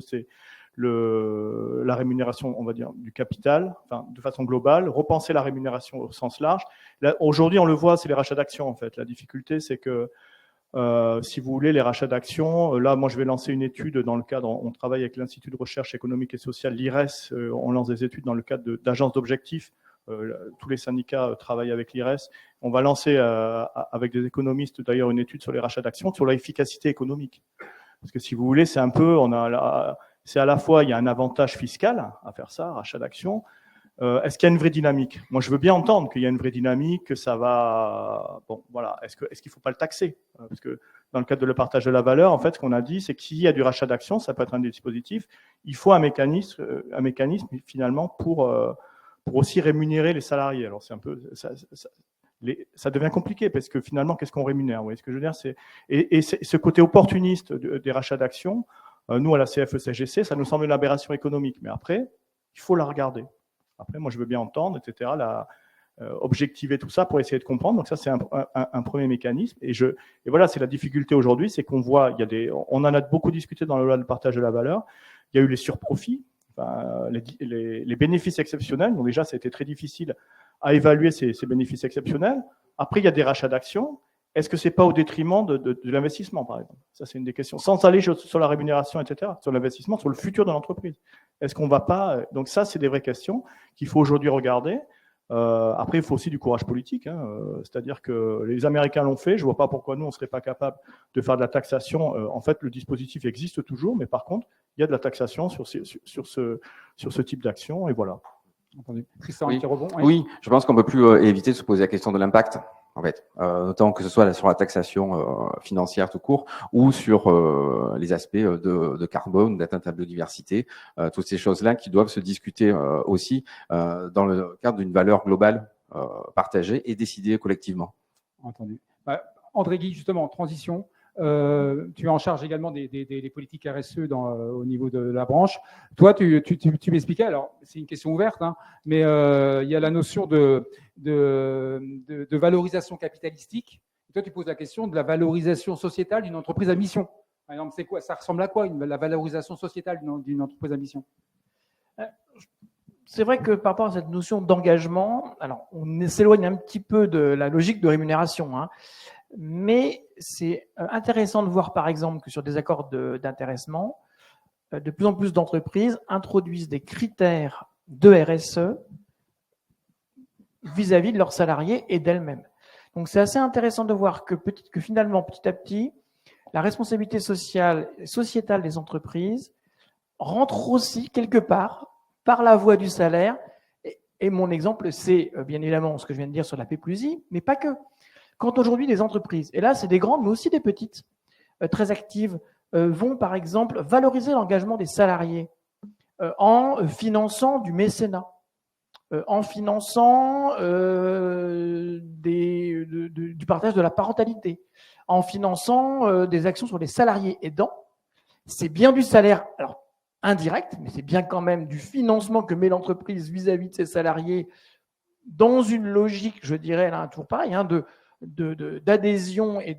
la rémunération, on va dire, du capital, de façon globale, repenser la rémunération au sens large. Aujourd'hui, on le voit, c'est les rachats d'actions, en fait. La difficulté, c'est que, si vous voulez, les rachats d'actions, là, moi, je vais lancer une étude dans le cadre, on travaille avec l'Institut de recherche économique et sociale, l'IRES, on lance des études dans le cadre d'agences d'objectifs. Tous les syndicats travaillent avec l'IRES. On va lancer avec des économistes d'ailleurs une étude sur les rachats d'actions, sur l'efficacité économique. Parce que si vous voulez, c'est un peu, c'est à la fois il y a un avantage fiscal à faire ça, rachat d'actions, Est-ce qu'il y a une vraie dynamique? Moi, je veux bien entendre qu'il y a une vraie dynamique, que ça va. Bon, voilà. Est-ce qu'il ne faut pas le taxer? Parce que dans le cadre de le partage de la valeur, en fait, ce qu'on a dit, c'est qu'il y a du rachat d'actions, ça peut être un des dispositifs. Il faut un mécanisme finalement pour aussi rémunérer les salariés. Alors, c'est un peu. Ça devient compliqué parce que finalement, qu'est-ce qu'on rémunère? Vous voyez ce que je veux dire? Et ce côté opportuniste des rachats d'actions, nous, à la CFE-CGC, ça nous semble une aberration économique. Mais après, il faut la regarder. Après, moi, je veux bien entendre, etc., objectiver tout ça pour essayer de comprendre. Donc ça, c'est un premier mécanisme. Et voilà, c'est la difficulté aujourd'hui, c'est qu'on voit, on en a beaucoup discuté dans la loi de partage de la valeur. Il y a eu les surprofits, les bénéfices exceptionnels. Donc déjà, ça a été très difficile à évaluer ces bénéfices exceptionnels. Après, il y a des rachats d'actions. Est-ce que c'est pas au détriment de l'investissement, par exemple? Ça, c'est une des questions. Sans aller sur la rémunération, etc., sur l'investissement, sur le futur de l'entreprise. Est-ce qu'on va pas... Donc ça, c'est des vraies questions qu'il faut aujourd'hui regarder. Après, il faut aussi du courage politique. C'est-à-dire que les Américains l'ont fait. Je vois pas pourquoi nous, on serait pas capable de faire de la taxation. En fait, le dispositif existe toujours, mais par contre, il y a de la taxation sur ce type d'action. Et voilà. Entendu. Tristan, Oui. qui rebond. Oui, je pense qu'on peut plus éviter de se poser la question de l'impact, en fait, notamment que ce soit sur la taxation financière tout court ou sur les aspects de carbone, d'atteinte à la biodiversité, toutes ces choses-là qui doivent se discuter aussi dans le cadre d'une valeur globale partagée et décidée collectivement. Entendu. André Guy, justement, transition. Tu es en charge également des politiques RSE au niveau de la branche. Toi, tu m'expliquais, alors c'est une question ouverte, mais il y a la notion de valorisation capitalistique. Et toi, tu poses la question de la valorisation sociétale d'une entreprise à mission. Par exemple, c'est quoi? Ça ressemble à quoi la valorisation sociétale d'une entreprise à mission? C'est vrai que par rapport à cette notion d'engagement, alors on s'éloigne un petit peu de la logique de rémunération, mais c'est intéressant de voir, par exemple, que sur des accords d'intéressement, de plus en plus d'entreprises introduisent des critères de RSE vis-à-vis de leurs salariés et d'elles-mêmes. Donc, c'est assez intéressant de voir que finalement, petit à petit, la responsabilité sociale et sociétale des entreprises rentre aussi quelque part par la voie du salaire. Et mon exemple, c'est bien évidemment ce que je viens de dire sur la P+I, mais pas que. Quand aujourd'hui des entreprises, et là c'est des grandes mais aussi des petites, très actives, vont par exemple valoriser l'engagement des salariés en finançant du mécénat, en finançant du partage de la parentalité, en finançant des actions sur les salariés aidants, c'est bien du salaire, alors indirect, mais c'est bien quand même du financement que met l'entreprise vis-à-vis de ses salariés dans une logique, je dirais, là, toujours pareil, d'adhésion et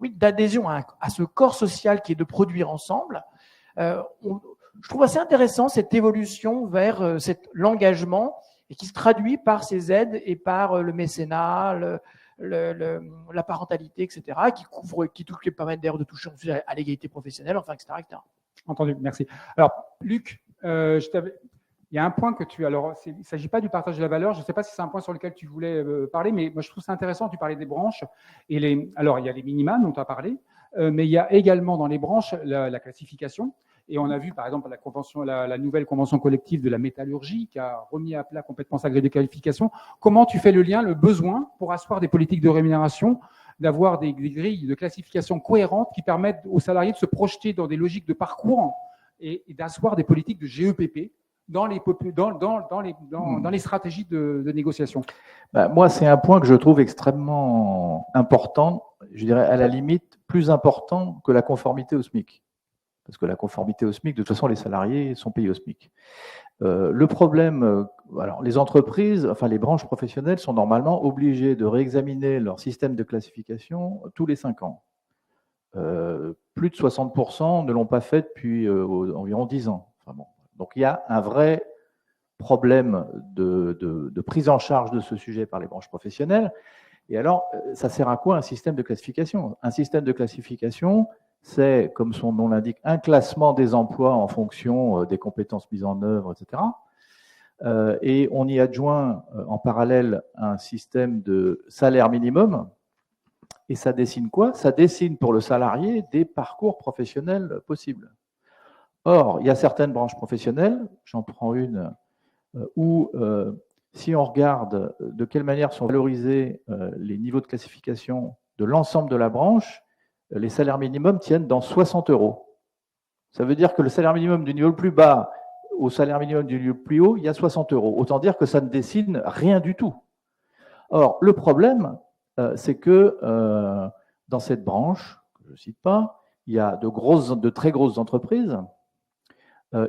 d'adhésion à ce corps social qui est de produire ensemble. Je trouve assez intéressant cette évolution vers l'engagement et qui se traduit par ces aides et par le mécénat, la parentalité, etc., qui permettent d'ailleurs de toucher à l'égalité professionnelle, enfin, etc., etc. Entendu, merci. Alors, Luc, il y a un point que alors, il ne s'agit pas du partage de la valeur. Je ne sais pas si c'est un point sur lequel tu voulais parler, mais moi, je trouve ça intéressant. Tu parlais des branches. Alors, il y a les minima dont tu as parlé, mais il y a également dans les branches la classification. Et on a vu, par exemple, la nouvelle convention collective de la métallurgie qui a remis à plat complètement sa grille de qualification. Comment tu fais le besoin pour asseoir des politiques de rémunération, d'avoir des grilles de classification cohérentes qui permettent aux salariés de se projeter dans des logiques de parcours et d'asseoir des politiques de GEPP dans les stratégies de négociation? Moi, c'est un point que je trouve extrêmement important, je dirais à la limite plus important que la conformité au SMIC. Parce que la conformité au SMIC, de toute façon, les salariés sont payés au SMIC. Le problème, alors les entreprises, enfin les branches professionnelles sont normalement obligées de réexaminer leur système de classification tous les 5 ans. Plus de 60% ne l'ont pas fait depuis environ 10 ans. Enfin bon. Donc il y a un vrai problème de prise en charge de ce sujet par les branches professionnelles. Et alors, ça sert à quoi un système de classification? Un système de classification, c'est, comme son nom l'indique, un classement des emplois en fonction des compétences mises en œuvre, etc. Et on y adjoint en parallèle un système de salaire minimum. Et ça dessine quoi? Ça dessine pour le salarié des parcours professionnels possibles. Or, il y a certaines branches professionnelles, j'en prends une, où si on regarde de quelle manière sont valorisés les niveaux de classification de l'ensemble de la branche, les salaires minimums tiennent dans 60 €. Ça veut dire que le salaire minimum du niveau le plus bas au salaire minimum du niveau le plus haut, il y a 60 €. Autant dire que ça ne dessine rien du tout. Or, le problème, c'est que dans cette branche, que je ne cite pas, il y a de très grosses entreprises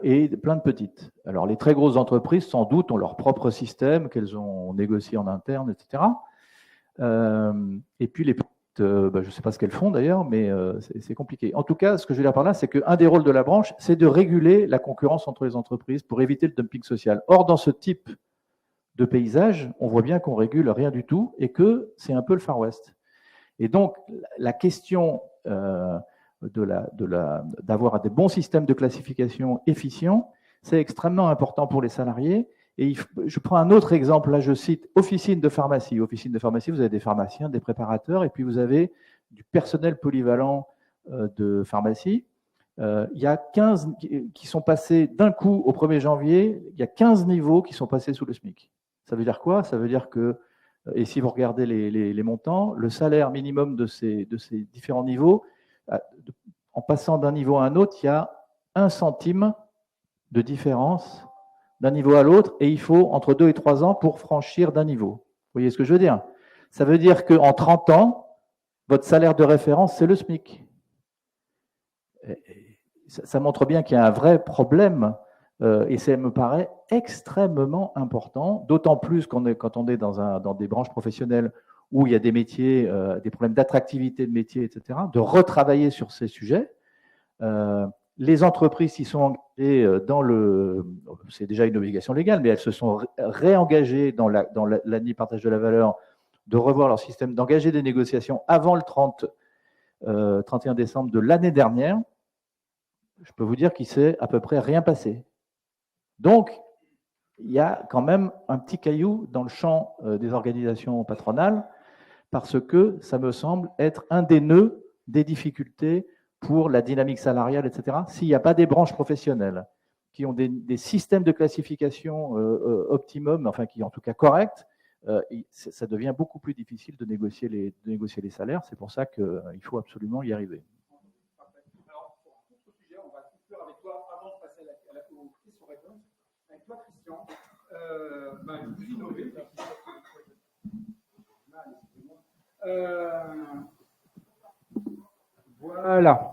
et plein de petites. Alors, les très grosses entreprises, sans doute, ont leur propre système qu'elles ont négocié en interne, etc. Et puis, les petites, je ne sais pas ce qu'elles font d'ailleurs, mais c'est compliqué. En tout cas, ce que je veux dire par là, c'est qu'un des rôles de la branche, c'est de réguler la concurrence entre les entreprises pour éviter le dumping social. Or, dans ce type de paysage, on voit bien qu'on régule rien du tout et que c'est un peu le Far West. Et donc, la question d'avoir des bons systèmes de classification efficients, c'est extrêmement important pour les salariés. Et je prends un autre exemple, là je cite officine de pharmacie. Officine de pharmacie, vous avez des pharmaciens, des préparateurs, et puis vous avez du personnel polyvalent de pharmacie. Il y a 15 qui sont passés d'un coup au 1er janvier, il y a 15 niveaux qui sont passés sous le SMIC. Ça veut dire quoi? Ça veut dire que, et si vous regardez les montants, le salaire minimum de ces différents niveaux, en passant d'un niveau à un autre, il y a 1 centime de différence d'un niveau à l'autre, et il faut entre 2 et 3 ans pour franchir d'un niveau. Vous voyez ce que je veux dire? Ça veut dire qu'en 30 ans, votre salaire de référence, c'est le SMIC. Ça montre bien qu'il y a un vrai problème, et ça me paraît extrêmement important, d'autant plus quand on est dans des branches professionnelles où il y a des métiers, des problèmes d'attractivité de métiers, etc., de retravailler sur ces sujets. Les entreprises qui sont engagées c'est déjà une obligation légale, mais elles se sont réengagées dans l'ANI partage de la valeur, de revoir leur système, d'engager des négociations avant le 31 décembre de l'année dernière. Je peux vous dire qu'il s'est à peu près rien passé. Donc, il y a quand même un petit caillou dans le champ des organisations patronales, parce que ça me semble être un des nœuds des difficultés pour la dynamique salariale, etc. S'il n'y a pas des branches professionnelles qui ont des systèmes de classification optimum, enfin qui en tout cas corrects, ça devient beaucoup plus difficile de négocier les salaires. C'est pour ça qu'il faut absolument y arriver. Alors, pour un autre sujet, on va conclure avec toi avant de passer à la question-réponse. Avec toi, Christian, vous innovez. Voilà,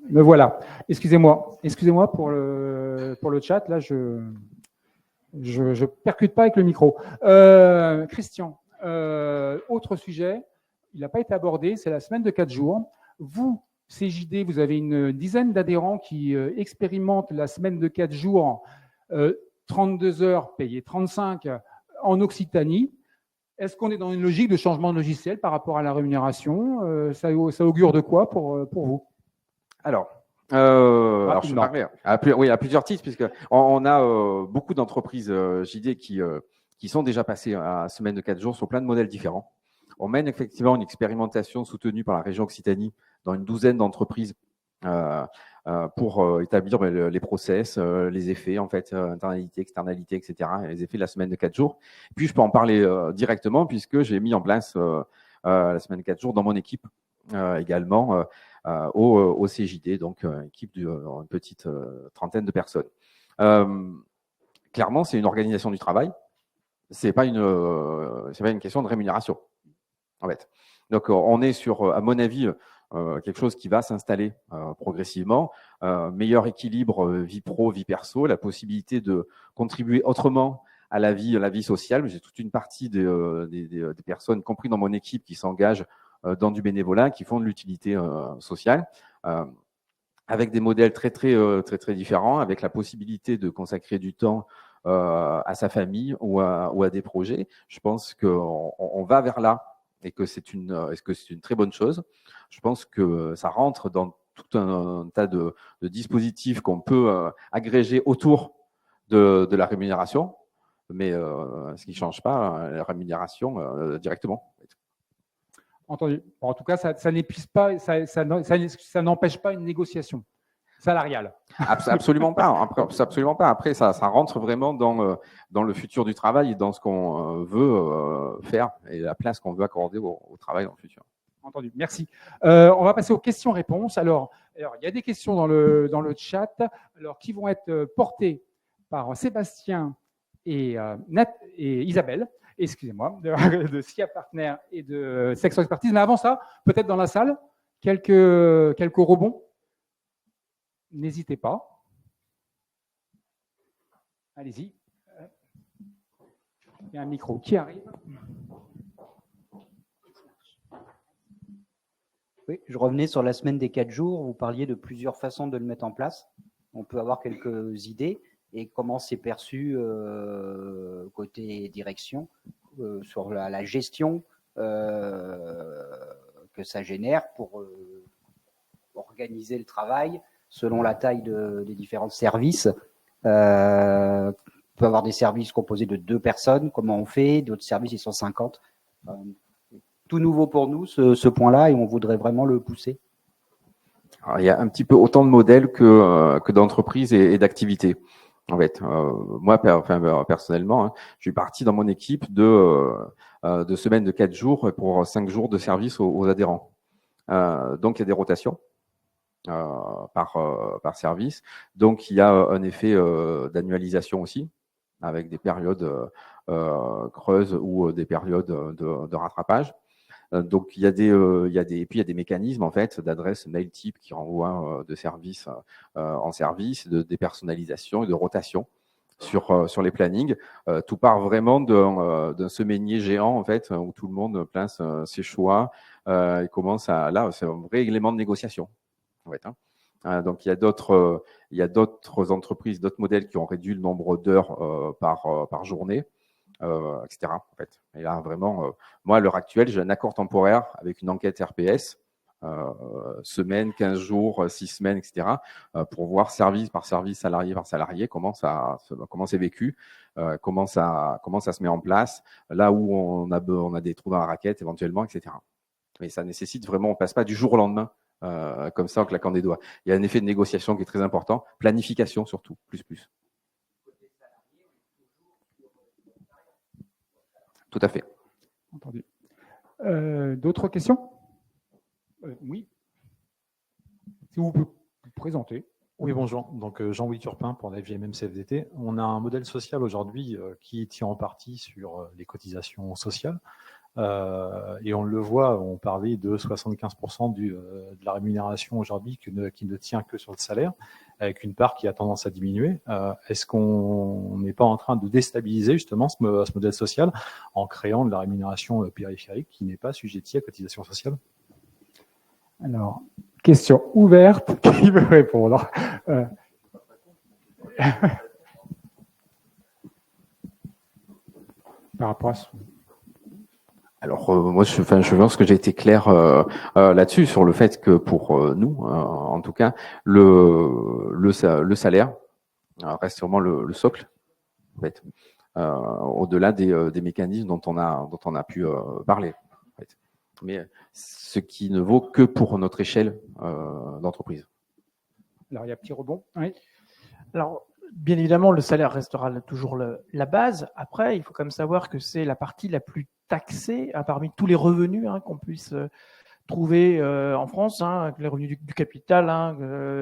me voilà. Excusez-moi pour le chat. Là, je percute pas avec le micro. Christian, autre sujet, il n'a pas été abordé, c'est la semaine de 4 jours. Vous, CJD, vous avez une dizaine d'adhérents qui expérimentent la semaine de 4 jours, 32 heures payées 35 en Occitanie. Est-ce qu'on est dans une logique de changement de logiciel par rapport à la rémunération? Ça augure de quoi pour vous? Alors, je parlais à plusieurs titres, puisqu'on a beaucoup d'entreprises JD qui sont déjà passées à semaine de 4 jours sur plein de modèles différents. On mène effectivement une expérimentation soutenue par la région Occitanie dans une douzaine d'entreprises pour établir les process, les effets, en fait, internalités, externalités, etc., les effets de la semaine de 4 jours. Puis, je peux en parler directement puisque j'ai mis en place la semaine de 4 jours dans mon équipe également au CJD, donc équipe d'une petite trentaine de personnes. Clairement, c'est une organisation du travail. C'est pas une question de rémunération, en fait. Donc, on est sur, à mon avis, quelque chose qui va s'installer progressivement, meilleur équilibre vie pro, vie perso, la possibilité de contribuer autrement à la vie sociale. J'ai toute une partie des personnes, compris dans mon équipe, qui s'engagent dans du bénévolat, qui font de l'utilité sociale, avec des modèles très différents, avec la possibilité de consacrer du temps à sa famille ou à des projets. Je pense qu'on va vers là et que c'est une très bonne chose. Je pense que ça rentre dans tout un tas de dispositifs qu'on peut agréger autour de la rémunération, mais ce qui ne change pas la rémunération directement. Entendu. Bon, en tout cas, ça n'épuise pas, ça n'empêche pas une négociation. salariale. Absolument pas. Absolument pas. Après, ça rentre vraiment dans le futur du travail et dans ce qu'on veut faire et la place qu'on veut accorder au travail dans le futur. Entendu, merci. On va passer aux questions-réponses. Alors, il y a des questions dans le chat, alors qui vont être portées par Sébastien et Isabelle, excusez-moi, de SIA Partners et de Section Expertise. Mais avant ça, peut-être dans la salle, quelques rebonds. N'hésitez pas. Allez-y. Il y a un micro qui arrive. Oui, je revenais sur la semaine des 4 jours. Vous parliez de plusieurs façons de le mettre en place. On peut avoir quelques idées et comment c'est perçu côté direction sur la gestion que ça génère pour organiser le travail selon la taille des différents services. On peut avoir des services composés de 2 personnes, comment on fait, d'autres services ils sont 50. Tout nouveau pour nous ce point-là et on voudrait vraiment le pousser. Alors, il y a un petit peu autant de modèles que d'entreprises et d'activités. En fait, moi personnellement, hein, je suis parti dans mon équipe de semaines de 4 jours pour 5 jours de service aux adhérents. Donc il y a des rotations par service. Donc il y a un effet d'annualisation aussi, avec des périodes creuses ou des périodes de rattrapage. Donc il y a des mécanismes en fait d'adresse mail type qui renvoient de service en service, de dépersonnalisation et de rotation sur les plannings. Tout part vraiment d'un semainier géant en fait où tout le monde place ses choix et commence là c'est un vrai élément de négociation en fait. Donc il y a d'autres entreprises, d'autres modèles qui ont réduit le nombre d'heures par journée. Etc. En fait. Et là, vraiment, moi, à l'heure actuelle, j'ai un accord temporaire avec une enquête RPS, semaine, 15 jours, 6 semaines, etc., pour voir service par service, salarié par salarié, comment c'est vécu, comment ça se met en place, là où on a des trous dans la raquette, éventuellement, etc. Mais ça nécessite vraiment, on passe pas du jour au lendemain, comme ça, en claquant des doigts. Il y a un effet de négociation qui est très important, planification surtout, plus. Tout à fait. Entendu. D'autres questions? Oui. Si vous pouvez vous présenter. Oui, bonjour. Donc Jean-Louis Turpin pour la FGMM CFDT. On a un modèle social aujourd'hui qui tient en partie sur les cotisations sociales. Et on le voit, on parlait de 75% de la rémunération aujourd'hui qui ne tient que sur le salaire, avec une part qui a tendance à diminuer. Est-ce qu'on n'est pas en train de déstabiliser justement ce modèle social en créant de la rémunération périphérique qui n'est pas sujettie à cotisation sociale? Alors, question ouverte, qui veut répondre? Par rapport à ce... Alors moi, je pense que j'ai été clair là-dessus sur le fait que pour nous, en tout cas, le salaire reste vraiment le socle, en fait, au-delà des mécanismes dont on a pu parler. En fait. Mais ce qui ne vaut que pour notre échelle d'entreprise. Alors il y a un petit rebond. Oui. Alors, bien évidemment, le salaire restera toujours la base. Après, il faut quand même savoir que c'est la partie la plus taxée parmi tous les revenus qu'on puisse trouver en France, les revenus du capital,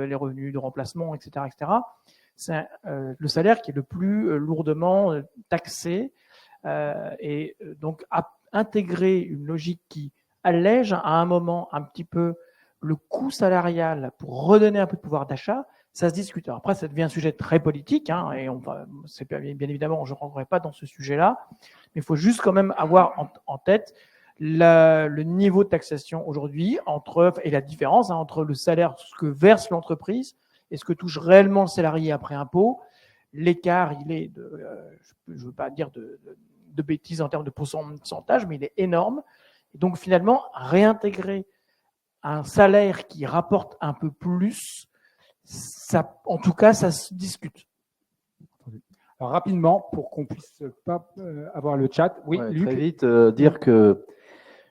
les revenus de remplacement, etc. etc. C'est le salaire qui est le plus lourdement taxé et donc intégrer une logique qui allège à un moment un petit peu le coût salarial pour redonner un peu de pouvoir d'achat, ça se discute. Alors après, ça devient un sujet très politique, et c'est bien évidemment, je ne rentrerai pas dans ce sujet-là, mais il faut juste quand même avoir en tête le niveau de taxation aujourd'hui et la différence entre le salaire, ce que verse l'entreprise et ce que touche réellement le salarié après impôt. L'écart, il est je ne veux pas dire de bêtises en termes de pourcentage, mais il est énorme. Et donc finalement, réintégrer un salaire qui rapporte un peu plus, ça, en tout cas, ça se discute. Alors rapidement, pour qu'on puisse pas avoir le chat. Oui, ouais, Luc. très vite, dire que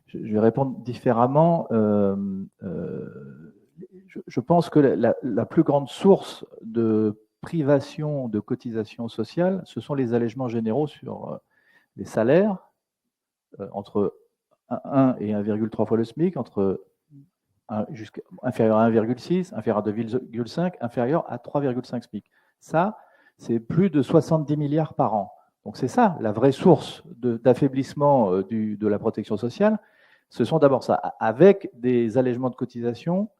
je vais répondre différemment. Je je pense que la plus grande source de privation de cotisations sociales, ce sont les allègements généraux sur les salaires, entre 1 et 1,3 fois le SMIC, entre inférieur à 1,6, inférieur à 2,5, inférieur à 3,5 SMIC. Ça, c'est plus de 70 milliards par an. Donc c'est ça, la vraie source d'affaiblissement de la protection sociale. Ce sont d'abord ça, avec des allègements de cotisations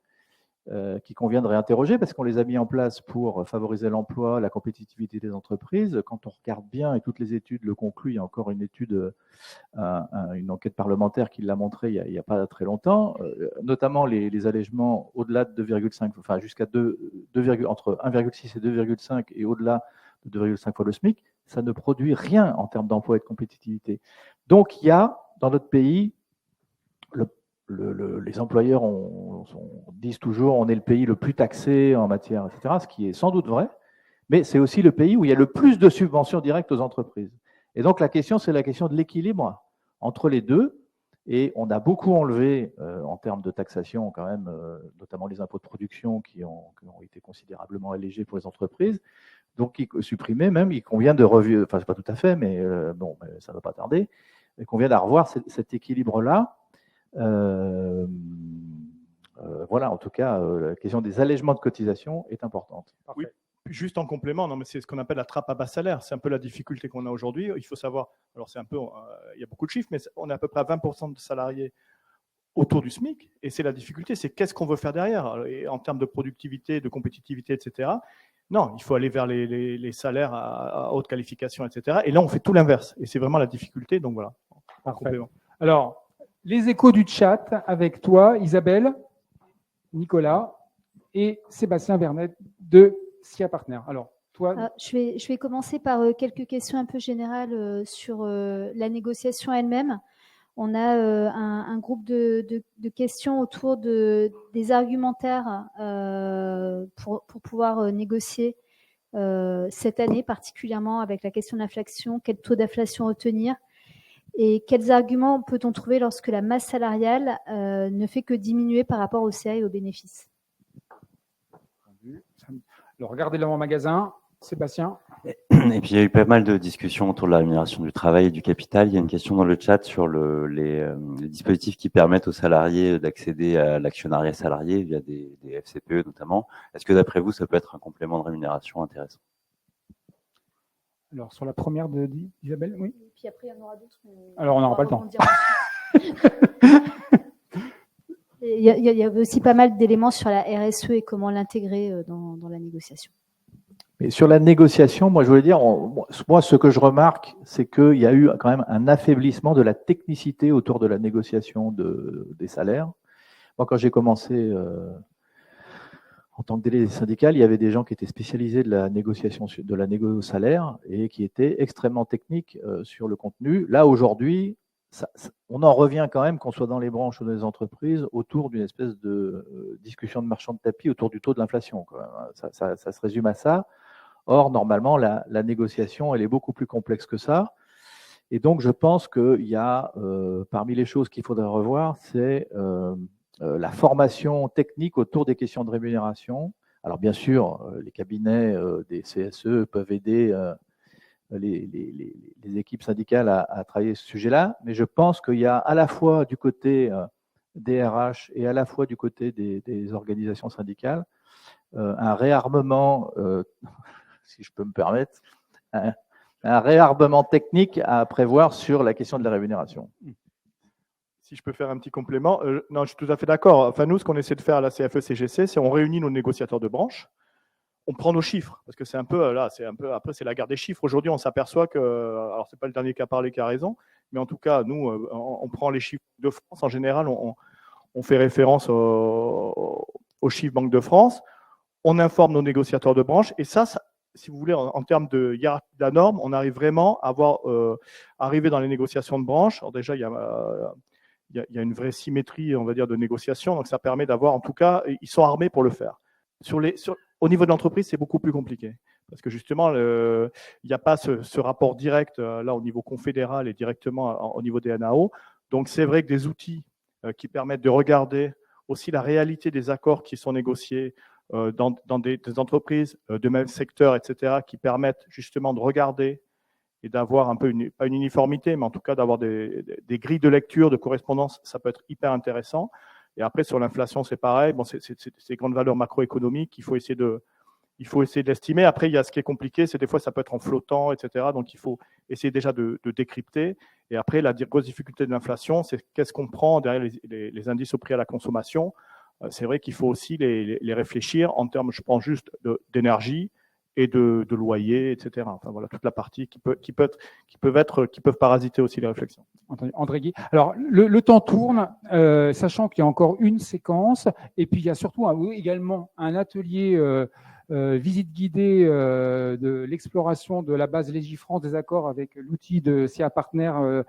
qu'il convient de réinterroger parce qu'on les a mis en place pour favoriser l'emploi, la compétitivité des entreprises. Quand on regarde bien, et toutes les études le concluent, il y a encore une étude, une enquête parlementaire qui l'a montré il n'y a pas très longtemps, notamment les allègements au-delà de 2,5, enfin jusqu'à entre 1,6 et 2,5 et au-delà de 2,5 fois le SMIC, ça ne produit rien en termes d'emploi et de compétitivité. Donc il y a dans notre pays, les employeurs disent toujours on est le pays le plus taxé en matière, etc., ce qui est sans doute vrai, mais c'est aussi le pays où il y a le plus de subventions directes aux entreprises. Et donc la question, c'est la question de l'équilibre entre les deux, et on a beaucoup enlevé en termes de taxation quand même, notamment les impôts de production qui ont été considérablement allégés pour les entreprises, donc supprimés même, il convient de revoir, enfin c'est pas tout à fait, mais bon, ça ne va pas tarder, il convient de revoir cet équilibre-là. Voilà, en tout cas, la question des allègements de cotisation est importante. Oui, juste en complément, non, mais c'est ce qu'on appelle la trappe à bas salaire. C'est un peu la difficulté qu'on a aujourd'hui. Il faut savoir, alors c'est un peu, il y a beaucoup de chiffres, mais on est à peu près à 20% de salariés autour du SMIC, et c'est la difficulté, c'est qu'est-ce qu'on veut faire derrière, et en termes de productivité, de compétitivité, etc. Non, il faut aller vers les salaires à haute qualification, etc. Et là, on fait tout l'inverse, et c'est vraiment la difficulté. Donc voilà, en complément. Alors, les échos du chat avec toi, Isabelle, Nicolas et Sébastien Vernet de SIA Partner. Alors, toi. Je vais commencer par quelques questions un peu générales sur la négociation elle-même. On a un groupe de questions autour des argumentaires pour pouvoir négocier cette année, particulièrement avec la question de l'inflation, quel taux d'inflation retenir. Et quels arguments peut-on trouver lorsque la masse salariale ne fait que diminuer par rapport au CA et aux bénéfices? Alors, regardez là en magasin. Sébastien. Et puis, il y a eu pas mal de discussions autour de la rémunération du travail et du capital. Il y a une question dans le chat sur les dispositifs qui permettent aux salariés d'accéder à l'actionnariat salarié via des FCPE notamment. Est-ce que d'après vous, ça peut être un complément de rémunération intéressant? Alors, sur la première d'Isabelle, oui. Et puis après, il y en aura d'autres. Alors, on n'aura pas le temps. Il y a aussi pas mal d'éléments sur la RSE et comment l'intégrer dans la négociation. Mais sur la négociation, moi, je voulais dire, moi, ce que je remarque, c'est qu'il y a eu quand même un affaiblissement de la technicité autour de la négociation des salaires. Moi, quand j'ai commencé en tant que délégué syndical, il y avait des gens qui étaient spécialisés de la négociation, de la négo salaire et qui étaient extrêmement techniques sur le contenu. Là, aujourd'hui, on en revient quand même, qu'on soit dans les branches ou dans les entreprises, autour d'une espèce de discussion de marchand de tapis autour du taux de l'inflation. Ça se résume à ça. Or, normalement, la négociation, elle est beaucoup plus complexe que ça. Et donc, je pense qu'il y a, parmi les choses qu'il faudrait revoir, c'est la formation technique autour des questions de rémunération. Alors, bien sûr, les cabinets des CSE peuvent aider les équipes syndicales à travailler ce sujet-là, mais je pense qu'il y a à la fois du côté des RH et à la fois du côté des organisations syndicales un réarmement, si je peux me permettre, un réarmement technique à prévoir sur la question de la rémunération. Si je peux faire un petit complément, non, je suis tout à fait d'accord. Enfin, nous, ce qu'on essaie de faire à la CFE-CGC, c'est on réunit nos négociateurs de branche, on prend nos chiffres, parce que c'est un peu là, après c'est la guerre des chiffres. Aujourd'hui, on s'aperçoit que, alors c'est pas le dernier qui a parlé qui a raison, mais en tout cas, nous, on prend les chiffres de France. En général, on fait référence aux chiffres Banque de France. On informe nos négociateurs de branche, et ça si vous voulez, en termes de hiérarchie de la norme, on arrive vraiment à arriver dans les négociations de branche. Alors déjà, il y a une vraie symétrie, on va dire, de négociation, donc ça permet d'avoir, en tout cas, ils sont armés pour le faire. Au niveau de l'entreprise, c'est beaucoup plus compliqué, parce que justement, il n'y a pas ce rapport direct, là, au niveau confédéral et directement au niveau des NAO. Donc, c'est vrai que des outils qui permettent de regarder aussi la réalité des accords qui sont négociés dans des entreprises de même secteur, etc., qui permettent justement de regarder et d'avoir un peu, pas une uniformité, mais en tout cas d'avoir des grilles de lecture, de correspondance, ça peut être hyper intéressant. Et après, sur l'inflation, c'est pareil. Bon, c'est ces grandes valeurs macroéconomiques, il faut essayer d'estimer. Après, il y a ce qui est compliqué, c'est des fois, ça peut être en flottant, etc. Donc, il faut essayer déjà de décrypter. Et après, la grosse difficulté de l'inflation, c'est qu'est-ce qu'on prend derrière les indices au prix à la consommation. C'est vrai qu'il faut aussi les réfléchir en termes, je pense, juste d'énergie et de loyer, etc. Enfin, voilà, toute la partie qui peuvent parasiter aussi les réflexions. André Guy. Alors, le temps tourne, sachant qu'il y a encore une séquence, et puis il y a surtout également un atelier visite guidée de l'exploration de la base Légifrance des accords avec l'outil de SIA Partner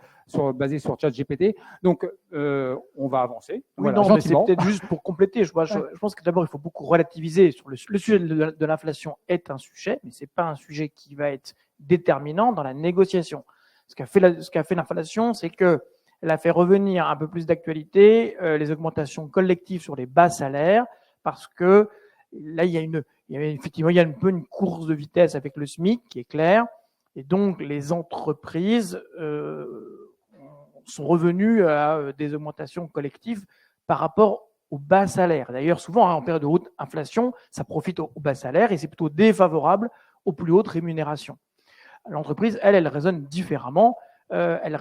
basé sur ChatGPT. Donc, on va avancer. Oui, voilà, non, mais c'est gentiment. peut-être juste pour compléter. Je pense que d'abord, il faut beaucoup relativiser. Le sujet de l'inflation est un sujet, mais ce n'est pas un sujet qui va être déterminant dans la négociation. Ce qu'a fait l'inflation, c'est qu'elle a fait revenir un peu plus d'actualité les augmentations collectives sur les bas salaires, parce que là, il y a un peu une course de vitesse avec le SMIC qui est claire, et donc les entreprises sont revenues à des augmentations collectives par rapport aux bas salaires. D'ailleurs, souvent, en période de haute inflation, ça profite aux bas salaires et c'est plutôt défavorable aux plus hautes rémunérations. L'entreprise, elle raisonne différemment. Elle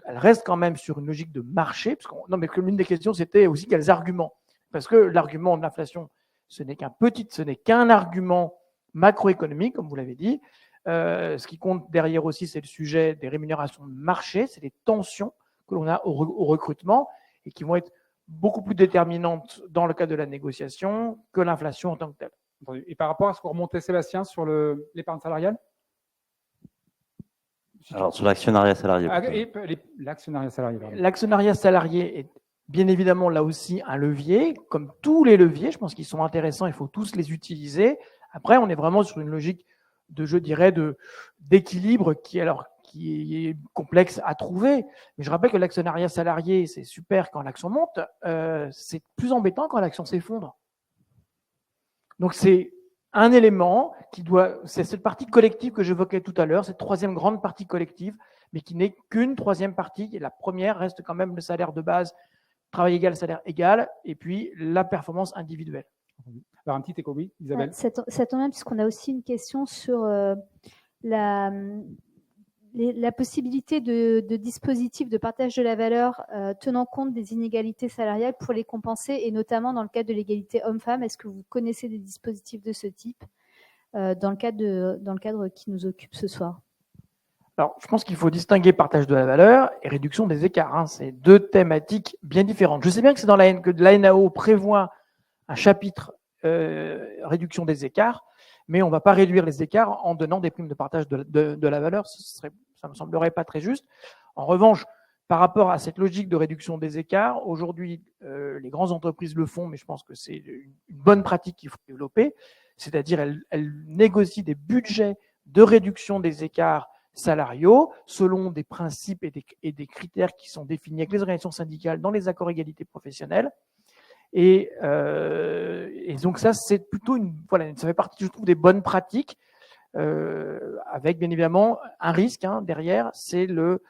reste quand même sur une logique de marché. Mais l'une des questions, c'était aussi quels arguments. Parce que l'argument de l'inflation, ce n'est qu'un argument macroéconomique, comme vous l'avez dit. Ce qui compte derrière aussi, c'est le sujet des rémunérations de marché, c'est les tensions que l'on a au recrutement et qui vont être beaucoup plus déterminantes dans le cadre de la négociation que l'inflation en tant que telle. Et par rapport à ce qu'on remontait, Sébastien, sur l'épargne salariale? Alors, sur l'actionnariat salarié. L'actionnariat salarié. L'actionnariat salarié est bien évidemment là aussi un levier, comme tous les leviers. Je pense qu'ils sont intéressants, il faut tous les utiliser. Après, on est vraiment sur une logique je dirais, d'équilibre qui est complexe à trouver. Mais je rappelle que l'actionnariat salarié, c'est super quand l'action monte, c'est plus embêtant quand l'action s'effondre. Donc c'est un élément c'est cette partie collective que j'évoquais tout à l'heure, cette troisième grande partie collective, mais qui n'est qu'une troisième partie. Et la première reste quand même le salaire de base, travail égal, salaire égal, et puis la performance individuelle. Alors, un petit écho, oui, Isabelle. Ça tombe bien, puisqu'on a aussi une question sur la possibilité de dispositifs de partage de la valeur tenant compte des inégalités salariales pour les compenser, et notamment dans le cadre de l'égalité homme-femme. Est-ce que vous connaissez des dispositifs de ce type dans le cadre qui nous occupe ce soir? Alors, je pense qu'il faut distinguer partage de la valeur et réduction des écarts. C'est deux thématiques bien différentes. Je sais bien que l'ANAO prévoit un chapitre réduction des écarts, mais on ne va pas réduire les écarts en donnant des primes de partage de la valeur. Ça ne me semblerait pas très juste. En revanche, par rapport à cette logique de réduction des écarts, aujourd'hui, les grandes entreprises le font, mais je pense que c'est une bonne pratique qu'il faut développer. C'est-à-dire, elles négocient des budgets de réduction des écarts salariaux selon des principes et des critères qui sont définis avec les organisations syndicales dans les accords égalité professionnelle. Et donc ça, c'est plutôt ça fait partie, je trouve, des bonnes pratiques, avec bien évidemment un risque derrière, c'est le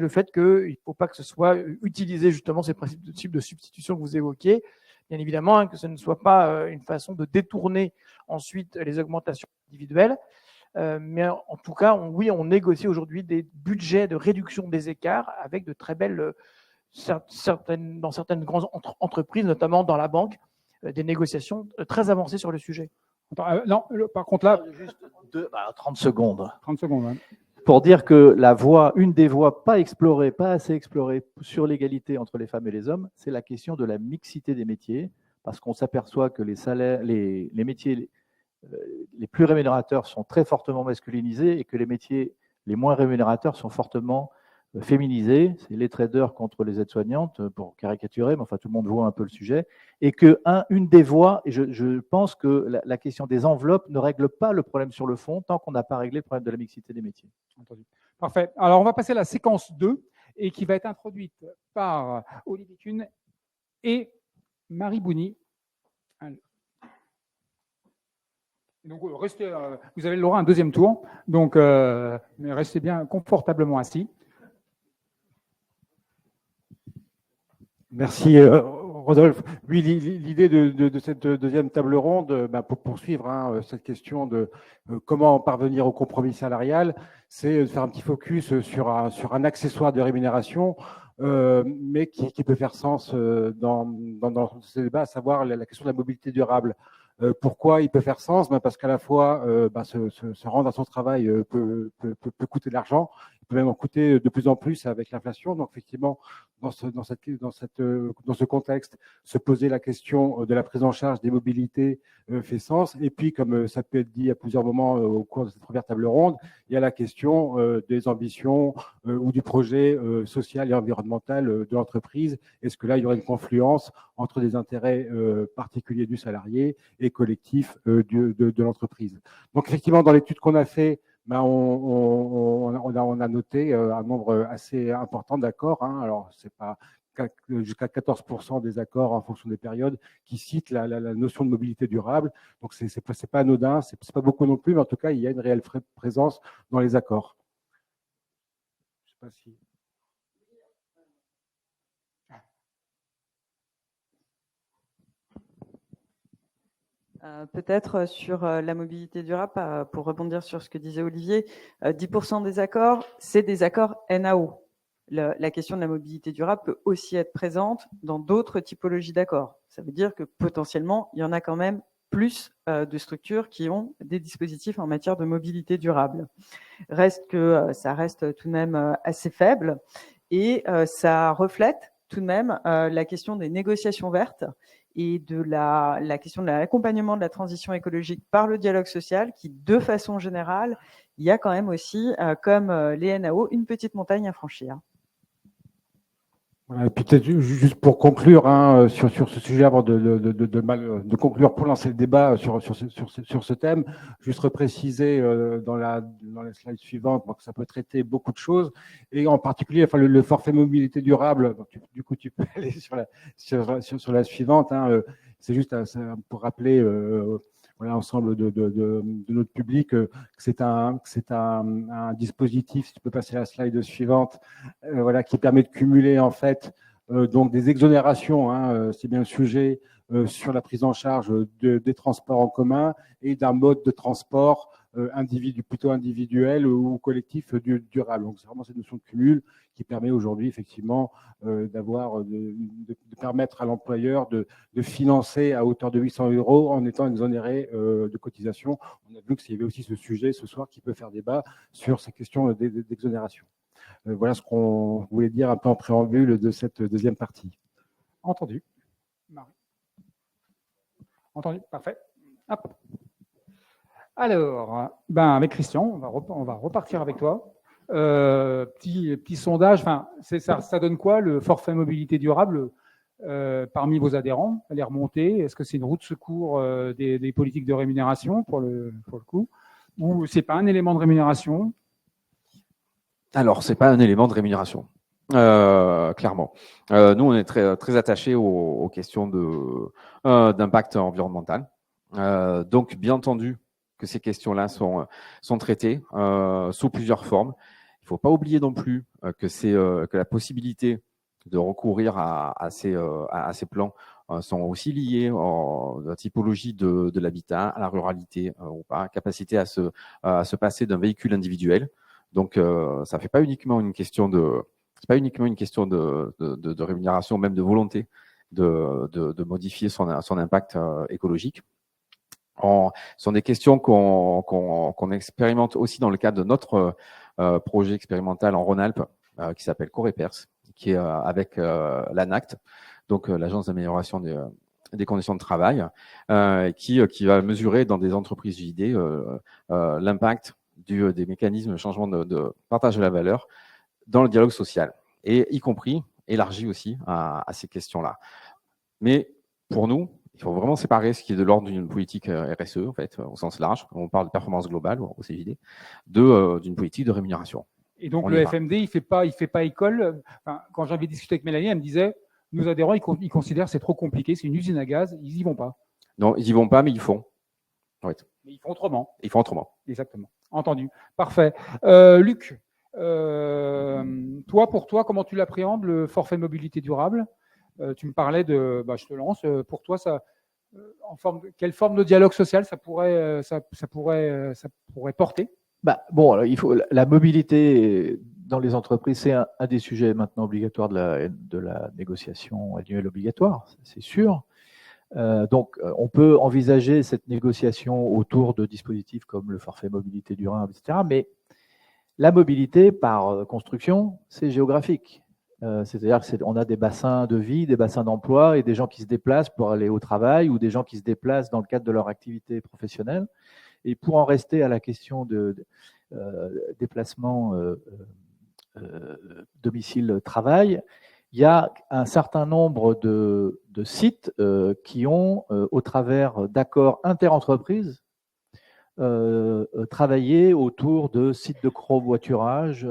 fait qu'il ne faut pas que ce soit utilisé justement ces principes de substitution que vous évoquiez, bien évidemment, que ce ne soit pas une façon de détourner ensuite les augmentations individuelles. Mais en tout cas, on négocie aujourd'hui des budgets de réduction des écarts avec de très belles dans certaines grandes entreprises, notamment dans la banque, des négociations très avancées sur le sujet. Non, par contre là, juste 30 secondes. 30 secondes. Ouais. Pour dire que une des voies pas assez explorées sur l'égalité entre les femmes et les hommes, c'est la question de la mixité des métiers, parce qu'on s'aperçoit que les métiers les plus rémunérateurs sont très fortement masculinisés et que les métiers les moins rémunérateurs sont fortement féminisés. C'est les traders contre les aides-soignantes, pour caricaturer, mais enfin tout le monde voit un peu le sujet. Et une des voies, et je pense que la question des enveloppes ne règle pas le problème sur le fond tant qu'on n'a pas réglé le problème de la mixité des métiers. Entendu. Parfait. Alors on va passer à la séquence 2 et qui va être introduite par Olivier Kuhn et Marie Bouni. Donc, restez, vous avez le droit à un deuxième tour, donc mais restez bien confortablement assis. Merci Rodolphe. Oui, l'idée de cette deuxième table ronde, pour poursuivre cette question de comment parvenir au compromis salarial, c'est de faire un petit focus sur un accessoire de rémunération, mais qui peut faire sens dans ce débat, à savoir la question de la mobilité durable. Pourquoi il peut faire sens? Parce qu'à la fois, se rendre à son travail peut coûter de l'argent, il peut même en coûter de plus en plus avec l'inflation. Donc effectivement, dans ce contexte, se poser la question de la prise en charge des mobilités fait sens. Et puis, comme ça peut être dit à plusieurs moments au cours de cette première table ronde, il y a la question des ambitions ou du projet social et environnemental de l'entreprise. Est-ce que là, il y aurait une confluence entre des intérêts particuliers du salarié et collectifs de l'entreprise? Donc, effectivement, dans l'étude qu'on a fait, on a noté un nombre assez important d'accords. Alors, c'est pas jusqu'à 14% des accords en fonction des périodes qui citent la notion de mobilité durable. Donc, c'est pas anodin, c'est pas beaucoup non plus, mais en tout cas, il y a une réelle présence dans les accords. Je sais pas si... Peut-être sur la mobilité durable, pour rebondir sur ce que disait Olivier, 10% des accords, c'est des accords NAO. La question de la mobilité durable peut aussi être présente dans d'autres typologies d'accords. Ça veut dire que potentiellement, il y en a quand même plus de structures qui ont des dispositifs en matière de mobilité durable. Reste que ça reste tout de même assez faible et ça reflète tout de même la question des négociations vertes et de la question de l'accompagnement de la transition écologique par le dialogue social qui, de façon générale, il y a quand même aussi, comme les NAO, une petite montagne à franchir. Voilà, et puis peut-être juste pour conclure sur ce sujet, avant de conclure pour lancer le débat sur ce thème, juste repréciser dans les slides suivantes que ça peut traiter beaucoup de choses, et en particulier le forfait mobilité durable. Donc, du coup, tu peux aller sur la suivante. C'est juste pour rappeler ensemble de notre public que c'est un dispositif, si tu peux passer à la slide suivante, qui permet de cumuler en fait donc des exonérations, c'est bien le sujet, sur la prise en charge des transports en commun et d'un mode de transport plutôt individuel ou collectif durable. Donc c'est vraiment cette notion de cumul qui permet aujourd'hui effectivement de permettre à l'employeur de financer à hauteur de 800 € en étant exonéré de cotisation. On a vu qu'il y avait aussi ce sujet ce soir qui peut faire débat sur ces questions d'exonération. Voilà ce qu'on voulait dire un peu en préambule de cette deuxième partie. Entendu. Marie. Entendu, parfait. Hop. Alors, avec Christian, on va repartir avec toi. Petit sondage, ça donne quoi le forfait mobilité durable parmi vos adhérents? Elle est remontée. Est-ce que c'est une roue de secours des politiques de rémunération pour le coup, ou c'est pas un élément de rémunération? Alors, c'est pas un élément de rémunération, clairement. Nous, on est très, très attachés aux questions d'impact environnemental. Donc, bien entendu, que ces questions-là sont traitées sous plusieurs formes. Il ne faut pas oublier non plus que la possibilité de recourir à ces plans sont aussi liés à la typologie de l'habitat, à la ruralité ou pas, capacité à se passer d'un véhicule individuel. Donc, ça ne fait pas uniquement une question de rémunération, même de volonté de modifier son impact écologique. Ce sont des questions qu'on expérimente aussi dans le cadre de notre projet expérimental en Rhône-Alpes qui s'appelle Corepers, qui est avec l'ANACT, donc l'Agence d'amélioration des conditions de travail, qui va mesurer dans des entreprises JID l'impact des mécanismes de changement de partage de la valeur dans le dialogue social, et y compris élargi aussi à ces questions-là. Mais pour nous, il faut vraiment séparer ce qui est de l'ordre d'une politique RSE, en fait, au sens large, on parle de performance globale au CJD, d'une politique de rémunération. Et donc le FMD, il fait pas école. Quand j'avais discuté avec Mélanie, elle me disait nos adhérents, ils considèrent que c'est trop compliqué, c'est une usine à gaz, ils y vont pas. Non, ils y vont pas, mais ils font. Oui. Mais ils font autrement. Ils font autrement. Exactement. Entendu. Parfait. Luc, pour toi, comment tu l'appréhendes, le forfait mobilité durable? Tu me parlais de, je te lance, pour toi, ça, quelle forme de dialogue social ça pourrait porter? Bon, il faut la mobilité dans les entreprises, c'est un des sujets maintenant obligatoires de la négociation annuelle obligatoire, c'est sûr. Donc, on peut envisager cette négociation autour de dispositifs comme le forfait mobilité durable, etc. Mais la mobilité, par construction, c'est géographique. C'est-à-dire qu'on a des bassins de vie, des bassins d'emploi et des gens qui se déplacent pour aller au travail ou des gens qui se déplacent dans le cadre de leur activité professionnelle. Et pour en rester à la question de déplacement domicile-travail, il y a un certain nombre de sites qui ont, au travers d'accords interentreprises, travaillé autour de sites de covoiturage,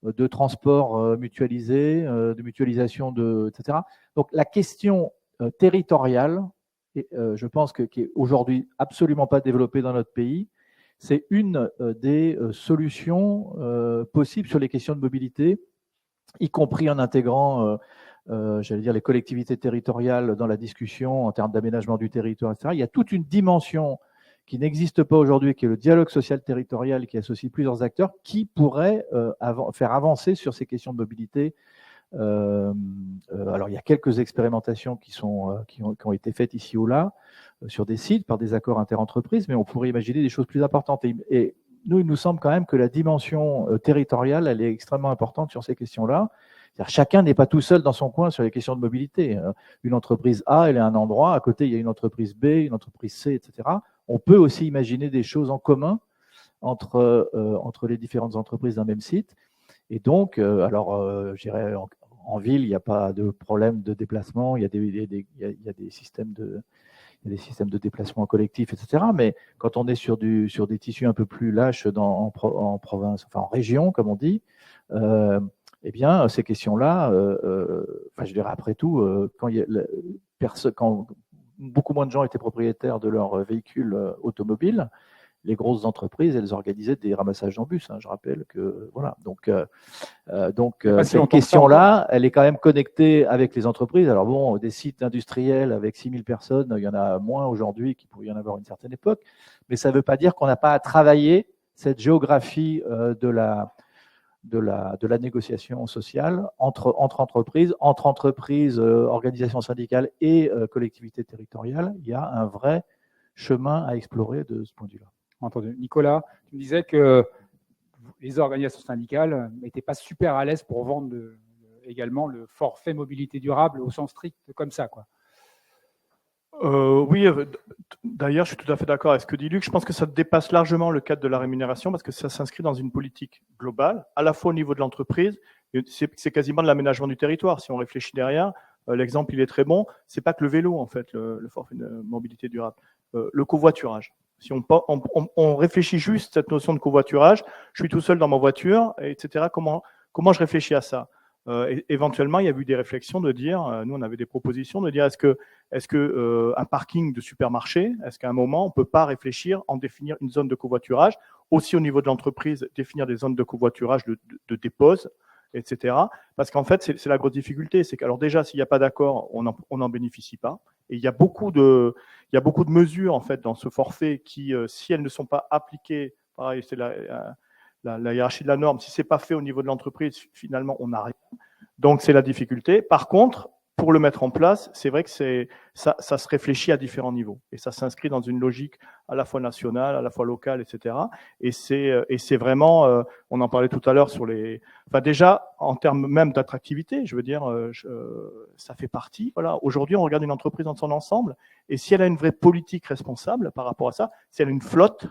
de transport mutualisé, de mutualisation, etc. Donc la question territoriale, je pense qui est aujourd'hui absolument pas développée dans notre pays, c'est une des solutions possibles sur les questions de mobilité, y compris en intégrant, j'allais dire, les collectivités territoriales dans la discussion en termes d'aménagement du territoire, etc. Il y a toute une dimension qui n'existe pas aujourd'hui, qui est le dialogue social territorial, qui associe plusieurs acteurs, qui pourrait faire avancer sur ces questions de mobilité. Alors, il y a quelques expérimentations qui ont été faites ici ou là, sur des sites, par des accords interentreprises, mais on pourrait imaginer des choses plus importantes. Et nous, il nous semble quand même que la dimension territoriale, elle est extrêmement importante sur ces questions-là. Chacun n'est pas tout seul dans son coin sur les questions de mobilité. Une entreprise A, elle est à un endroit, à côté, il y a une entreprise B, une entreprise C, etc. On peut aussi imaginer des choses en commun entre les différentes entreprises d'un même site. Et donc, je dirais, en ville, il n'y a pas de problème de déplacement, il y a des systèmes de déplacement collectif, etc. Mais quand on est sur des tissus un peu plus lâches en province, enfin en région, comme on dit, eh bien, ces questions-là, je dirais après tout, quand beaucoup moins de gens étaient propriétaires de leur véhicule automobile, les grosses entreprises, elles organisaient des ramassages en bus. Je rappelle que voilà. Donc cette question-là, elle est quand même connectée avec les entreprises. Alors bon, des sites industriels avec 6000 personnes, il y en a moins aujourd'hui qu'il pouvait y en avoir à une certaine époque. Mais ça ne veut pas dire qu'on n'a pas à travailler cette géographie de la négociation sociale entre entreprises, organisations syndicales et collectivités territoriales. Il y a un vrai chemin à explorer de ce point de vue-là. Entendu. Nicolas, tu me disais que les organisations syndicales n'étaient pas super à l'aise pour vendre également le forfait mobilité durable au sens strict comme ça, quoi. Oui, d'ailleurs, je suis tout à fait d'accord avec ce que dit Luc. Je pense que ça dépasse largement le cadre de la rémunération parce que ça s'inscrit dans une politique globale, à la fois au niveau de l'entreprise, c'est quasiment de l'aménagement du territoire. Si on réfléchit derrière, l'exemple, il est très bon. C'est pas que le vélo, en fait, le forfait de mobilité durable. Le covoiturage. Si on réfléchit juste cette notion de covoiturage, je suis tout seul dans ma voiture, etc. Comment je réfléchis à ça? Éventuellement, il y a eu des réflexions de dire, nous on avait des propositions de dire est-ce que un parking de supermarché, est-ce qu'à un moment on peut pas réfléchir en définir une zone de covoiturage, aussi au niveau de l'entreprise définir des zones de covoiturage de dépose, etc. Parce qu'en fait c'est la grosse difficulté, c'est que alors déjà s'il n'y a pas d'accord, on n'en bénéficie pas. Et il y a beaucoup de mesures en fait dans ce forfait qui, si elles ne sont pas appliquées, pareil, c'est la hiérarchie de la norme, si c'est pas fait au niveau de l'entreprise, finalement, on n'a rien. Donc, c'est la difficulté. Par contre, pour le mettre en place, c'est vrai que ça se réfléchit à différents niveaux. Et ça s'inscrit dans une logique à la fois nationale, à la fois locale, etc. Et c'est vraiment, on en parlait tout à l'heure sur déjà, en termes même d'attractivité, je veux dire, ça fait partie. Voilà. Aujourd'hui, on regarde une entreprise dans son ensemble. Et si elle a une vraie politique responsable par rapport à ça, si elle a une flotte,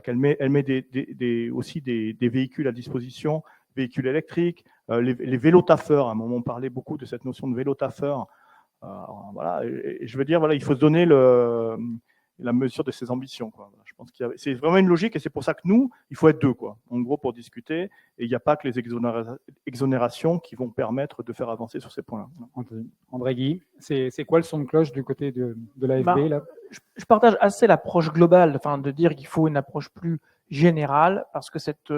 qu'elle met aussi des véhicules à disposition, véhicules électriques, les vélo-taffeurs. À un moment, on parlait beaucoup de cette notion de vélo-taffeur. Et je veux dire, voilà, il faut se donner la mesure de ses ambitions, quoi. Je pense c'est vraiment une logique et c'est pour ça que nous, il faut être deux, quoi. En gros, pour discuter. Et il n'y a pas que les exonérations qui vont permettre de faire avancer sur ces points-là. André Guy, c'est quoi le son de cloche du côté de l'AFB là? Je partage assez l'approche globale, enfin, de dire qu'il faut une approche plus générale, parce que cette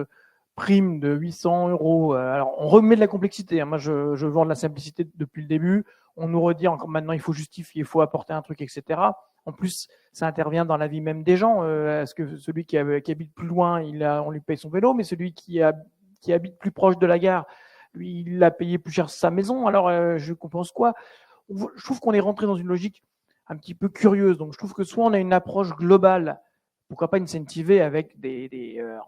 prime de 800 €, alors on remet de la complexité. Moi, je vends de la simplicité depuis le début. On nous redit encore maintenant, il faut justifier, il faut apporter un truc, etc. En plus, ça intervient dans la vie même des gens. Est-ce que celui qui habite plus loin, on lui paye son vélo, mais celui qui habite plus proche de la gare, lui, il a payé plus cher sa maison. Alors, je compense quoi? Je trouve qu'on est rentré dans une logique un petit peu curieuse. Donc, je trouve que soit on a une approche globale, pourquoi pas incentiver avec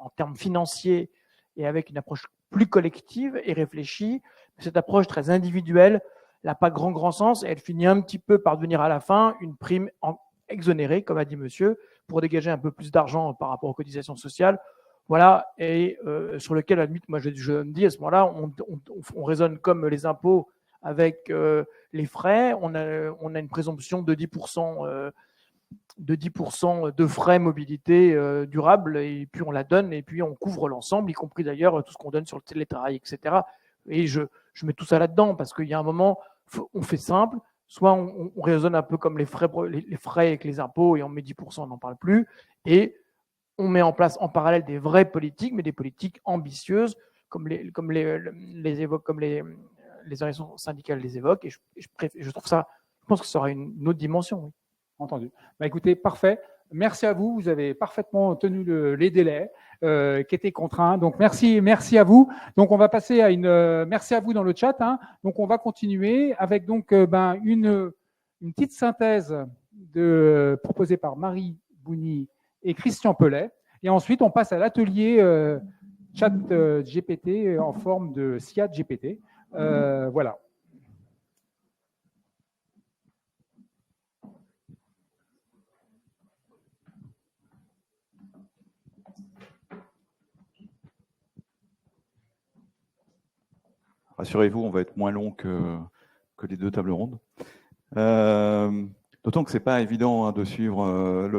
en termes financiers et avec une approche plus collective et réfléchie. Cette approche très individuelle n'a pas grand sens et elle finit un petit peu par devenir à la fin une prime exonérée, comme a dit monsieur, pour dégager un peu plus d'argent par rapport aux cotisations sociales. Voilà, et sur lequel, à la limite, moi je me dis à ce moment-là, on raisonne comme les impôts avec les frais. On a une présomption de 10% de frais mobilité durable, et puis on la donne, et puis on couvre l'ensemble, y compris d'ailleurs tout ce qu'on donne sur le télétravail, etc. Et je mets tout ça là-dedans, parce qu'il y a un moment, on fait simple, soit on raisonne un peu comme les frais avec les impôts, et on met 10%, on n'en parle plus, et on met en place en parallèle des vraies politiques, mais des politiques ambitieuses, comme les organisations syndicales les évoquent, et je trouve ça, je pense que ça aura une autre dimension. Oui. Entendu. Bah, écoutez, parfait. Merci à vous. Vous avez parfaitement tenu les délais qui étaient contraints. Donc merci à vous. Donc on va passer à merci à vous dans le chat. Hein. Donc on va continuer avec donc une petite synthèse proposée par Marie Bouni et Christian Pellet. Et ensuite on passe à l'atelier chat GPT en forme de SIAD GPT. Voilà. Rassurez-vous, on va être moins long que les deux tables rondes. D'autant que ce n'est pas évident de suivre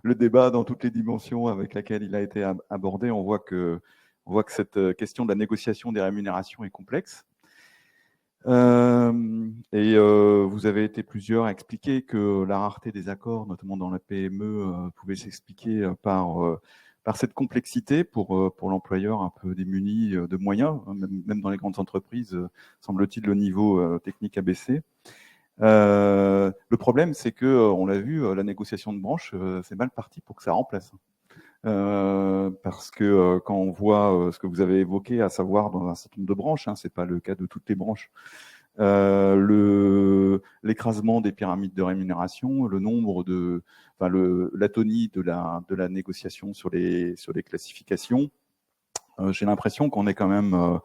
le débat dans toutes les dimensions avec laquelle il a été abordé. On voit que cette question de la négociation des rémunérations est complexe. Vous avez été plusieurs à expliquer que la rareté des accords, notamment dans la PME, pouvait s'expliquer par cette complexité pour l'employeur un peu démuni de moyens, même dans les grandes entreprises, semble-t-il, le niveau technique a baissé. Le problème, c'est que, on l'a vu, la négociation de branche, c'est mal parti pour que ça remplace. Parce que quand on voit ce que vous avez évoqué, à savoir dans un certain nombre de branches, hein, c'est pas le cas de toutes les branches, l'écrasement des pyramides de rémunération, le nombre l'atonie de la négociation sur les classifications, j'ai l'impression qu'on est quand même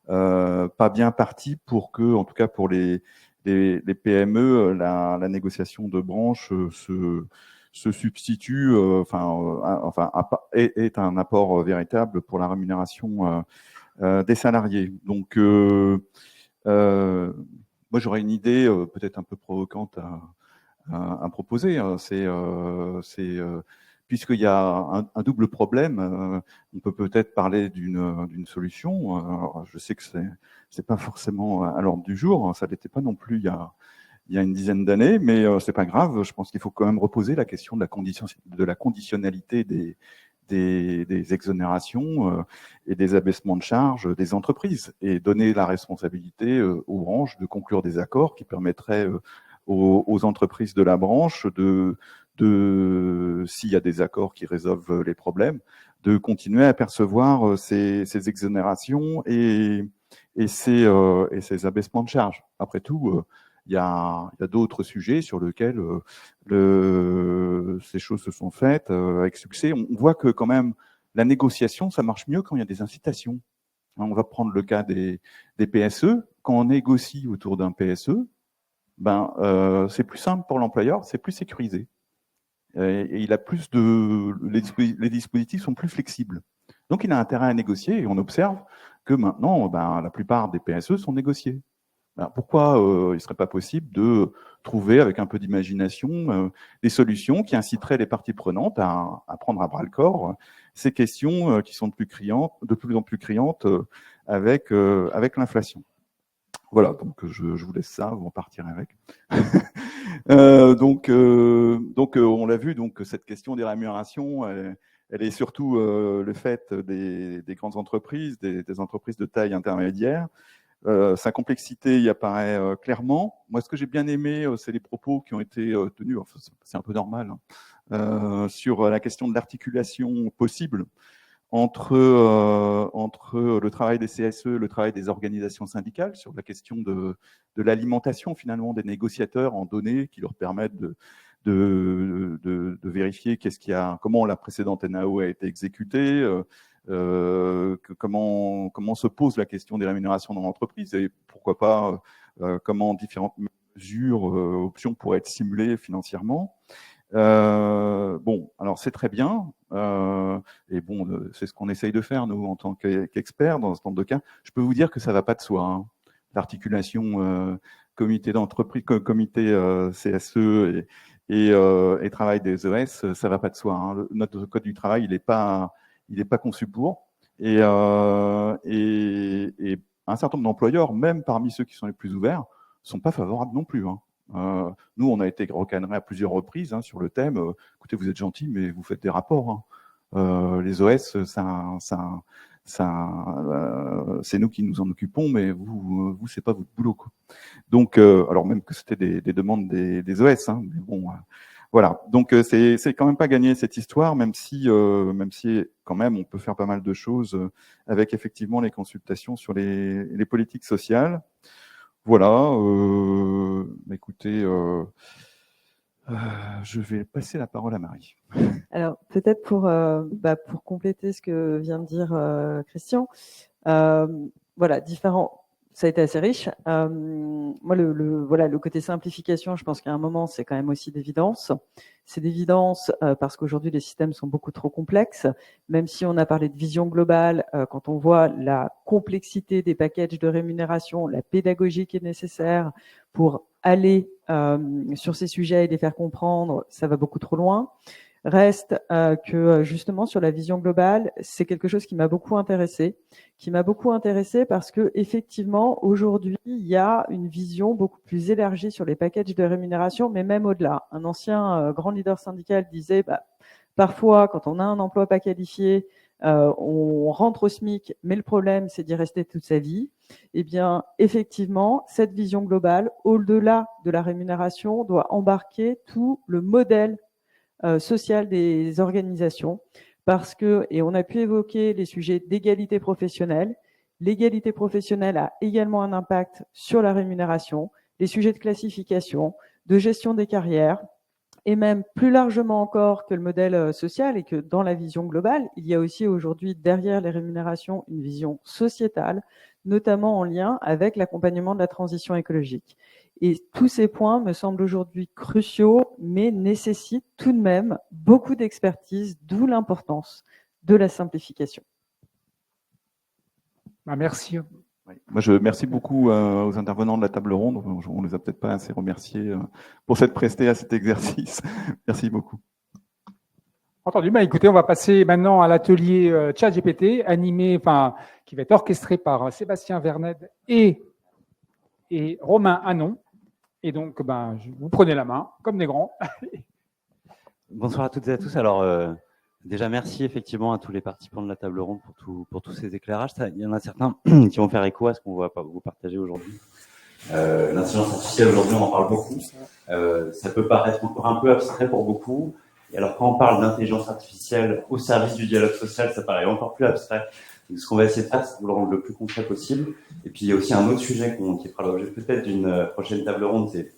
pas bien parti pour que, en tout cas pour les PME, la négociation de branche se substitue, est un apport véritable pour la rémunération des salariés. Donc, moi, j'aurais une idée peut-être un peu provocante à proposer. Puisqu'il y a un double problème, on peut peut-être parler d'une solution. Je sais que c'est pas forcément à l'ordre du jour, ça l'était pas non plus il y a une dizaine d'années, mais c'est pas grave. Je pense qu'il faut quand même reposer la question de la conditionnalité des exonérations et des abaissements de charges des entreprises, et donner la responsabilité aux branches de conclure des accords qui permettraient aux entreprises de la branche s'il y a des accords qui résolvent les problèmes, de continuer à percevoir ces exonérations et ces abaissements de charges. Après tout, il y a d'autres sujets sur lesquels ces choses se sont faites avec succès. On voit que quand même la négociation, ça marche mieux quand il y a des incitations. On va prendre le cas des PSE. Quand on négocie autour d'un PSE, c'est plus simple pour l'employeur, c'est plus sécurisé. Et il a plus les dispositifs sont plus flexibles. Donc il a intérêt à négocier, et on observe que maintenant, la plupart des PSE sont négociés. Alors, pourquoi il ne serait pas possible de trouver, avec un peu d'imagination, des solutions qui inciteraient les parties prenantes à prendre à bras-le-corps ces questions qui sont de plus en plus criantes avec l'inflation. Voilà, donc je vous laisse ça, vous en partirez avec. Donc on l'a vu, donc cette question des rémunérations, elle est surtout le fait des grandes entreprises, des entreprises de taille intermédiaire. Sa complexité y apparaît clairement. Moi, ce que j'ai bien aimé, c'est les propos qui ont été tenus, enfin, c'est un peu normal, hein, sur la question de l'articulation possible entre le travail des CSE, le travail des organisations syndicales, sur la question de l'alimentation finalement des négociateurs en données qui leur permettent de vérifier comment la précédente NAO a été exécutée, comment se pose la question des rémunérations dans l'entreprise et pourquoi pas comment différentes mesures, options pourraient être simulées financièrement. Bon, alors c'est très bien, et bon, c'est ce qu'on essaye de faire nous en tant qu'experts dans ce genre de cas. Je peux vous dire que ça va pas de soi, hein. L'articulation comité d'entreprise, comité CSE et travail des ES, ça va pas de soi, hein. Notre code du travail, il est pas conçu pour, et un certain nombre d'employeurs, même parmi ceux qui sont les plus ouverts, sont pas favorables non plus, hein. Nous, on a été recadrés à plusieurs reprises sur le thème. Écoutez, vous êtes gentils, mais vous faites des rapports, hein. Les OS, c'est nous qui nous en occupons, mais vous, c'est pas votre boulot, quoi. Donc, alors même que c'était des demandes des OS, hein, mais bon, voilà. Donc, c'est quand même pas gagné cette histoire, même si quand même on peut faire pas mal de choses avec effectivement les consultations sur les politiques sociales. Voilà, écoutez, je vais passer la parole à Marie. Alors, peut-être pour compléter ce que vient de dire Christian, voilà, ça a été assez riche. Moi, le côté simplification, je pense qu'à un moment, c'est quand même aussi d'évidence. C'est d'évidence parce qu'aujourd'hui, les systèmes sont beaucoup trop complexes. Même si on a parlé de vision globale, quand on voit la complexité des packages de rémunération, la pédagogie qui est nécessaire pour aller sur ces sujets et les faire comprendre, ça va beaucoup trop loin. Reste que justement sur la vision globale, c'est quelque chose qui m'a beaucoup intéressé parce que effectivement aujourd'hui il y a une vision beaucoup plus élargie sur les packages de rémunération, mais même au-delà. Un ancien grand leader syndical disait parfois quand on a un emploi pas qualifié, on rentre au SMIC, mais le problème c'est d'y rester toute sa vie. Eh bien effectivement cette vision globale, au-delà de la rémunération, doit embarquer tout le modèle social des organisations, parce que, et on a pu évoquer les sujets d'égalité professionnelle, l'égalité professionnelle a également un impact sur la rémunération, les sujets de classification, de gestion des carrières, et même plus largement encore que le modèle social, et que dans la vision globale, il y a aussi aujourd'hui derrière les rémunérations une vision sociétale, notamment en lien avec l'accompagnement de la transition écologique. Et tous ces points me semblent aujourd'hui cruciaux, mais nécessitent tout de même beaucoup d'expertise, d'où l'importance de la simplification. Merci. Oui. Moi, je remercie beaucoup aux intervenants de la table ronde. On ne les a peut-être pas assez remerciés pour s'être prestés à cet exercice. Merci beaucoup. Entendu. Écoutez, on va passer maintenant à l'atelier ChatGPT, qui va être orchestré par Sébastien Verned et Romain Hanon. Et donc, vous prenez la main, comme des grands. Bonsoir à toutes et à tous. Alors, déjà, merci effectivement à tous les participants de la table ronde pour tous ces éclairages. Il y en a certains qui vont faire écho à ce qu'on va vous partager aujourd'hui. L'intelligence artificielle, aujourd'hui, on en parle beaucoup. Ça peut paraître encore un peu abstrait pour beaucoup. Et alors, quand on parle d'intelligence artificielle au service du dialogue social, ça paraît encore plus abstrait. Donc, ce qu'on va essayer de faire, c'est de vous le rendre le plus concret possible. Et puis, il y a aussi un autre sujet qui fera l'objet peut-être d'une prochaine table ronde, c'est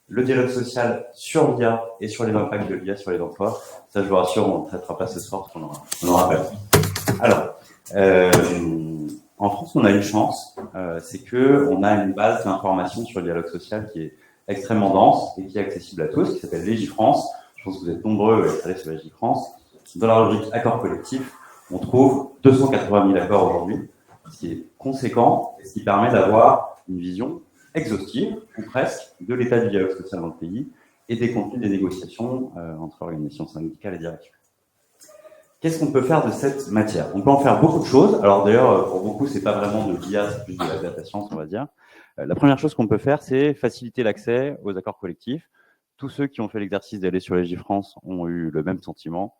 le dialogue social sur l'IA et sur les impacts de l'IA sur les emplois. Ça, je vous rassure, on ne traitera pas ce soir, on en aura pas. Alors, en France, on a une chance, c'est que on a une base d'information sur le dialogue social qui est extrêmement dense et qui est accessible à tous, qui s'appelle Légifrance. Je pense que vous êtes nombreux à être allés sur Légifrance. Dans la rubrique accords collectifs, on trouve 280 000 accords aujourd'hui, ce qui est conséquent et ce qui permet d'avoir une vision exhaustive, ou presque, de l'état du dialogue social dans le pays et des contenus des négociations entre organisations syndicales et directives. Qu'est-ce qu'on peut faire de cette matière? On peut en faire beaucoup de choses. Alors d'ailleurs, pour beaucoup, c'est pas vraiment de l'IA, c'est plus de la data science, on va dire. La première chose qu'on peut faire, c'est faciliter l'accès aux accords collectifs. Tous ceux qui ont fait l'exercice d'aller sur Légifrance ont eu le même sentiment.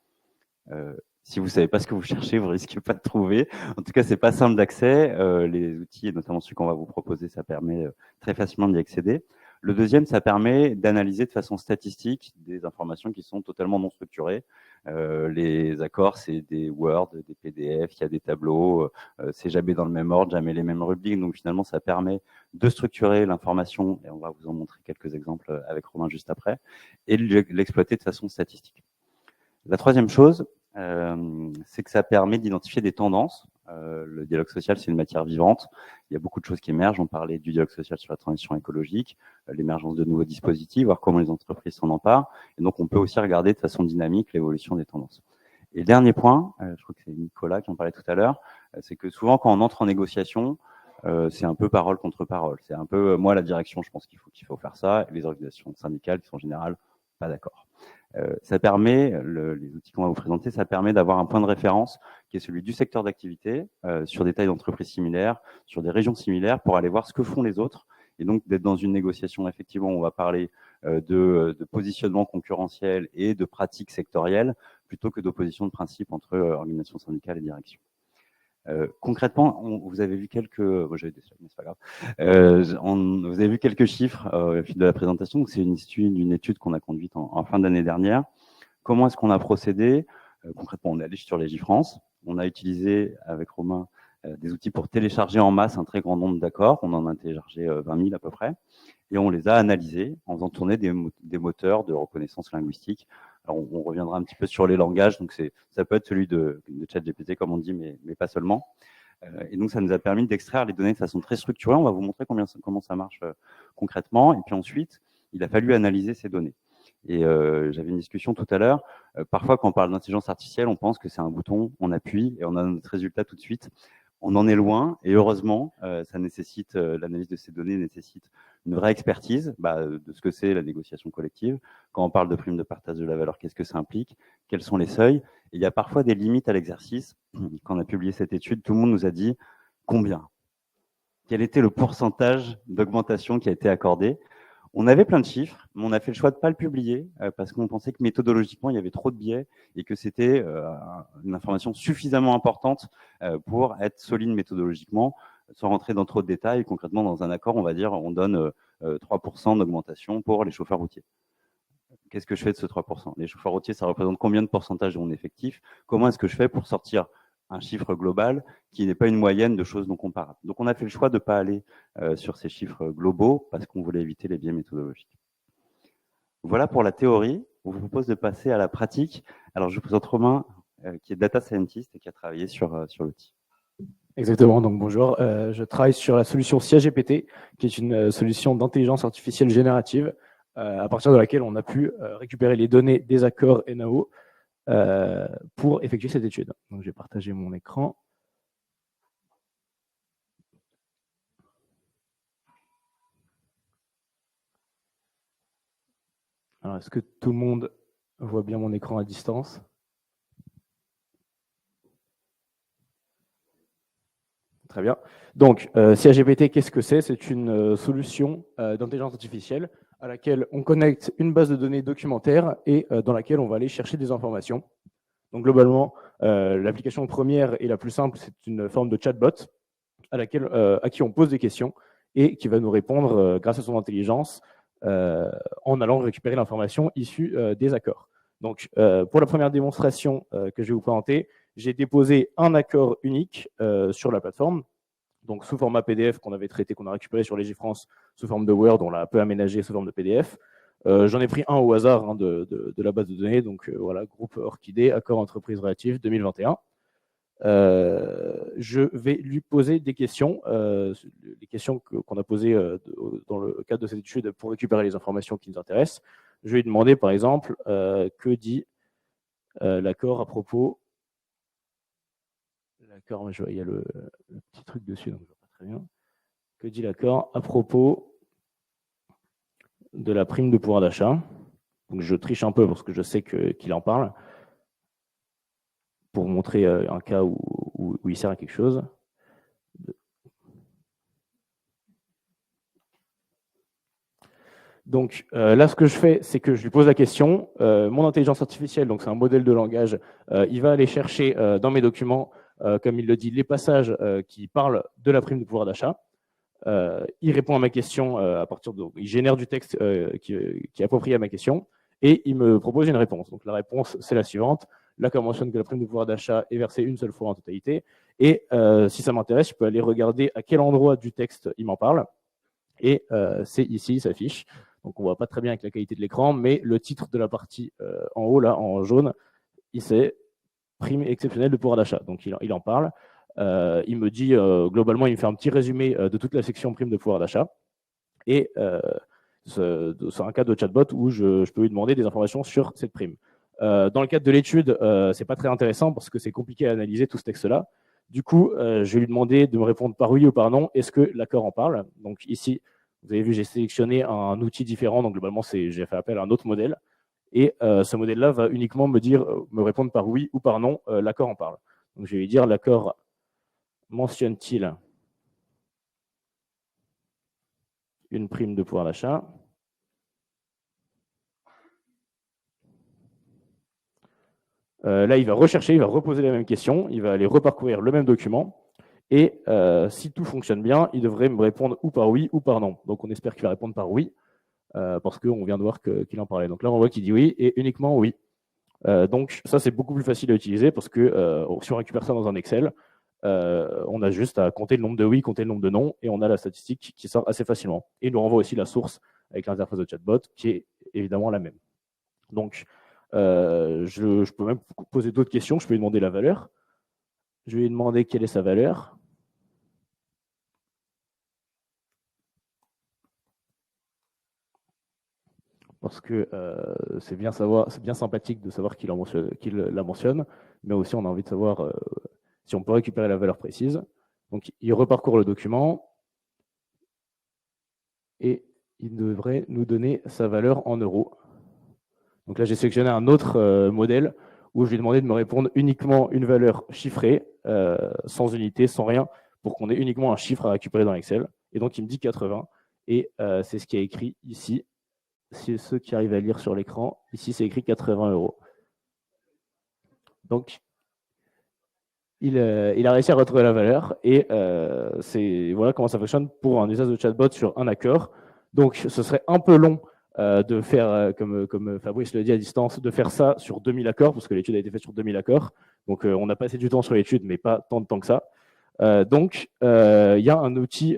Si vous savez pas ce que vous cherchez, vous risquez pas de trouver. En tout cas, c'est pas simple d'accès. Les outils, et notamment ceux qu'on va vous proposer, ça permet très facilement d'y accéder. Le deuxième, ça permet d'analyser de façon statistique des informations qui sont totalement non structurées. Les accords, c'est des Word, des PDF, il y a des tableaux, c'est jamais dans le même ordre, jamais les mêmes rubriques. Donc finalement, ça permet de structurer l'information, et on va vous en montrer quelques exemples avec Romain juste après, et de l'exploiter de façon statistique. La troisième chose, c'est que ça permet d'identifier des tendances. Le dialogue social, c'est une matière vivante. Il y a beaucoup de choses qui émergent. On parlait du dialogue social sur la transition écologique, l'émergence de nouveaux dispositifs, voir comment les entreprises s'en emparent. Et donc, on peut aussi regarder de façon dynamique l'évolution des tendances. Et le dernier point, je crois que c'est Nicolas qui en parlait tout à l'heure, c'est que souvent, quand on entre en négociation, c'est un peu parole contre parole. C'est un peu, moi, la direction, je pense qu'il faut faire ça, et les organisations syndicales qui sont en général pas d'accord. Ça permet, les outils qu'on va vous présenter, ça permet d'avoir un point de référence qui est celui du secteur d'activité, sur des tailles d'entreprises similaires, sur des régions similaires, pour aller voir ce que font les autres, et donc d'être dans une négociation, effectivement, on va parler de positionnement concurrentiel et de pratiques sectorielles, plutôt que d'opposition de principe entre organisations syndicales et direction. Concrètement, vous avez vu quelques, j'avais des slides, mais c'est pas grave. Vous avez vu quelques chiffres au fil de la présentation. Donc c'est une étude qu'on a conduite en fin d'année dernière. Comment est-ce qu'on a procédé? Concrètement, on est allé sur Légifrance. On a utilisé avec Romain des outils pour télécharger en masse un très grand nombre d'accords. On en a téléchargé 20 000 à peu près, et on les a analysés en faisant tourner des moteurs de reconnaissance linguistique. Alors, on reviendra un petit peu sur les langages, donc ça peut être celui de ChatGPT, comme on dit, mais pas seulement. Et donc, ça nous a permis d'extraire les données de façon très structurée. On va vous montrer comment ça marche concrètement. Et puis ensuite, il a fallu analyser ces données. Et j'avais une discussion tout à l'heure. Parfois, quand on parle d'intelligence artificielle, on pense que c'est un bouton, on appuie et on a notre résultat tout de suite. On en est loin, et heureusement, ça nécessite, l'analyse de ces données nécessite une vraie expertise de ce que c'est la négociation collective. Quand on parle de prime de partage de la valeur, qu'est-ce que ça implique? Quels sont les seuils? Et il y a parfois des limites à l'exercice. Quand on a publié cette étude, tout le monde nous a dit combien? Quel était le pourcentage d'augmentation qui a été accordé? On avait plein de chiffres, mais on a fait le choix de ne pas le publier parce qu'on pensait que méthodologiquement, il y avait trop de biais et que c'était une information suffisamment importante pour être solide méthodologiquement, sans rentrer dans trop de détails. Concrètement, dans un accord, on va dire on donne 3% d'augmentation pour les chauffeurs routiers. Qu'est-ce que je fais de ce 3%? Les chauffeurs routiers, ça représente combien de pourcentage de mon effectif? Comment est-ce que je fais pour sortir un chiffre global qui n'est pas une moyenne de choses non comparables? Donc, on a fait le choix de ne pas aller sur ces chiffres globaux parce qu'on voulait éviter les biais méthodologiques. Voilà pour la théorie. On vous propose de passer à la pratique. Alors, je vous présente Romain, qui est data scientist et qui a travaillé sur l'outil. Exactement, donc bonjour. Je travaille sur la solution SciaGPT, qui est une solution d'intelligence artificielle générative, à partir de laquelle on a pu récupérer les données des accords NAO pour effectuer cette étude. Donc, je vais partager mon écran. Alors, est-ce que tout le monde voit bien mon écran à distance? Très bien. Donc, SciaGPT, qu'est-ce que c'est? C'est une solution d'intelligence artificielle à laquelle on connecte une base de données documentaire et dans laquelle on va aller chercher des informations. Donc, globalement, l'application première et la plus simple, c'est une forme de chatbot à qui on pose des questions et qui va nous répondre grâce à son intelligence en allant récupérer l'information issue des accords. Donc, pour la première démonstration que je vais vous présenter, j'ai déposé un accord unique sur la plateforme, donc sous format PDF qu'on avait traité, qu'on a récupéré sur Légifrance sous forme de Word, on l'a un peu aménagé sous forme de PDF. J'en ai pris un au hasard de la base de données, donc voilà, groupe Orchidée, accord entreprise relative 2021. Je vais lui poser des questions, les questions qu'on a posées dans le cadre de cette étude pour récupérer les informations qui nous intéressent. Je vais lui demander par exemple que dit l'accord à propos. L'accord, il y a le petit truc dessus, donc je ne vois pas très bien. Que dit l'accord à propos de la prime de pouvoir d'achat. Donc je triche un peu parce que je sais qu'il en parle, pour montrer un cas où il sert à quelque chose. Donc là, ce que je fais, c'est que je lui pose la question. Mon intelligence artificielle, donc c'est un modèle de langage, il va aller chercher dans mes documents, comme il le dit, les passages qui parlent de la prime de pouvoir d'achat. Il répond à ma question à partir de, il génère du texte qui est approprié à ma question et il me propose une réponse. Donc la réponse, c'est la suivante. L'accord mentionne que la prime de pouvoir d'achat est versée une seule fois en totalité. Et si ça m'intéresse, je peux aller regarder à quel endroit du texte il m'en parle. Et c'est ici, il s'affiche. Donc on ne voit pas très bien avec la qualité de l'écran, mais le titre de la partie en haut, là, en jaune, c'est prime exceptionnelle de pouvoir d'achat. Donc il en parle. Il me dit, globalement, il me fait un petit résumé de toute la section prime de pouvoir d'achat. Et c'est un cas de chatbot où je peux lui demander des informations sur cette prime. Dans le cadre de l'étude, c'est pas très intéressant parce que c'est compliqué à analyser tout ce texte-là. Du coup, je vais lui demander de me répondre par oui ou par non. Est-ce que l'accord en parle? Donc ici, vous avez vu, j'ai sélectionné un outil différent. Donc globalement, j'ai fait appel à un autre modèle. Et ce modèle-là va uniquement me répondre par oui ou par non, l'accord en parle. Donc je vais lui dire, l'accord mentionne-t-il une prime de pouvoir d'achat? Là, il va rechercher, il va reposer la même question, il va aller reparcourir le même document. Et si tout fonctionne bien, il devrait me répondre ou par oui ou par non. Donc on espère qu'il va répondre par oui, parce qu'on vient de voir qu'il en parlait. Donc là, on voit qu'il dit oui et uniquement oui. Donc ça, c'est beaucoup plus facile à utiliser parce que si on récupère ça dans un Excel, on a juste à compter le nombre de oui, compter le nombre de non, et on a la statistique qui sort assez facilement. Et il nous renvoie aussi la source avec l'interface de chatbot, qui est évidemment la même. Donc, je peux même poser d'autres questions. Je peux lui demander la valeur. Je vais lui demander quelle est sa valeur. Parce que c'est bien sympathique de savoir qu'il la mentionne, mais aussi on a envie de savoir si on peut récupérer la valeur précise. Donc, il reparcourt le document et il devrait nous donner sa valeur en euros. Donc là, j'ai sélectionné un autre modèle où je lui ai demandé de me répondre uniquement une valeur chiffrée, sans unité, sans rien, pour qu'on ait uniquement un chiffre à récupérer dans Excel. Et donc, il me dit 80. Et c'est ce qui est écrit ici. Si ceux qui arrivent à lire sur l'écran, ici, c'est écrit 80 €. Donc, il a réussi à retrouver la valeur. Et voilà comment ça fonctionne pour un usage de chatbot sur un accord. Donc, ce serait un peu long de faire, comme Fabrice le dit à distance, de faire ça sur 2000 accords, parce que l'étude a été faite sur 2000 accords. Donc, on a passé du temps sur l'étude, mais pas tant de temps que ça. Donc, il y a un outil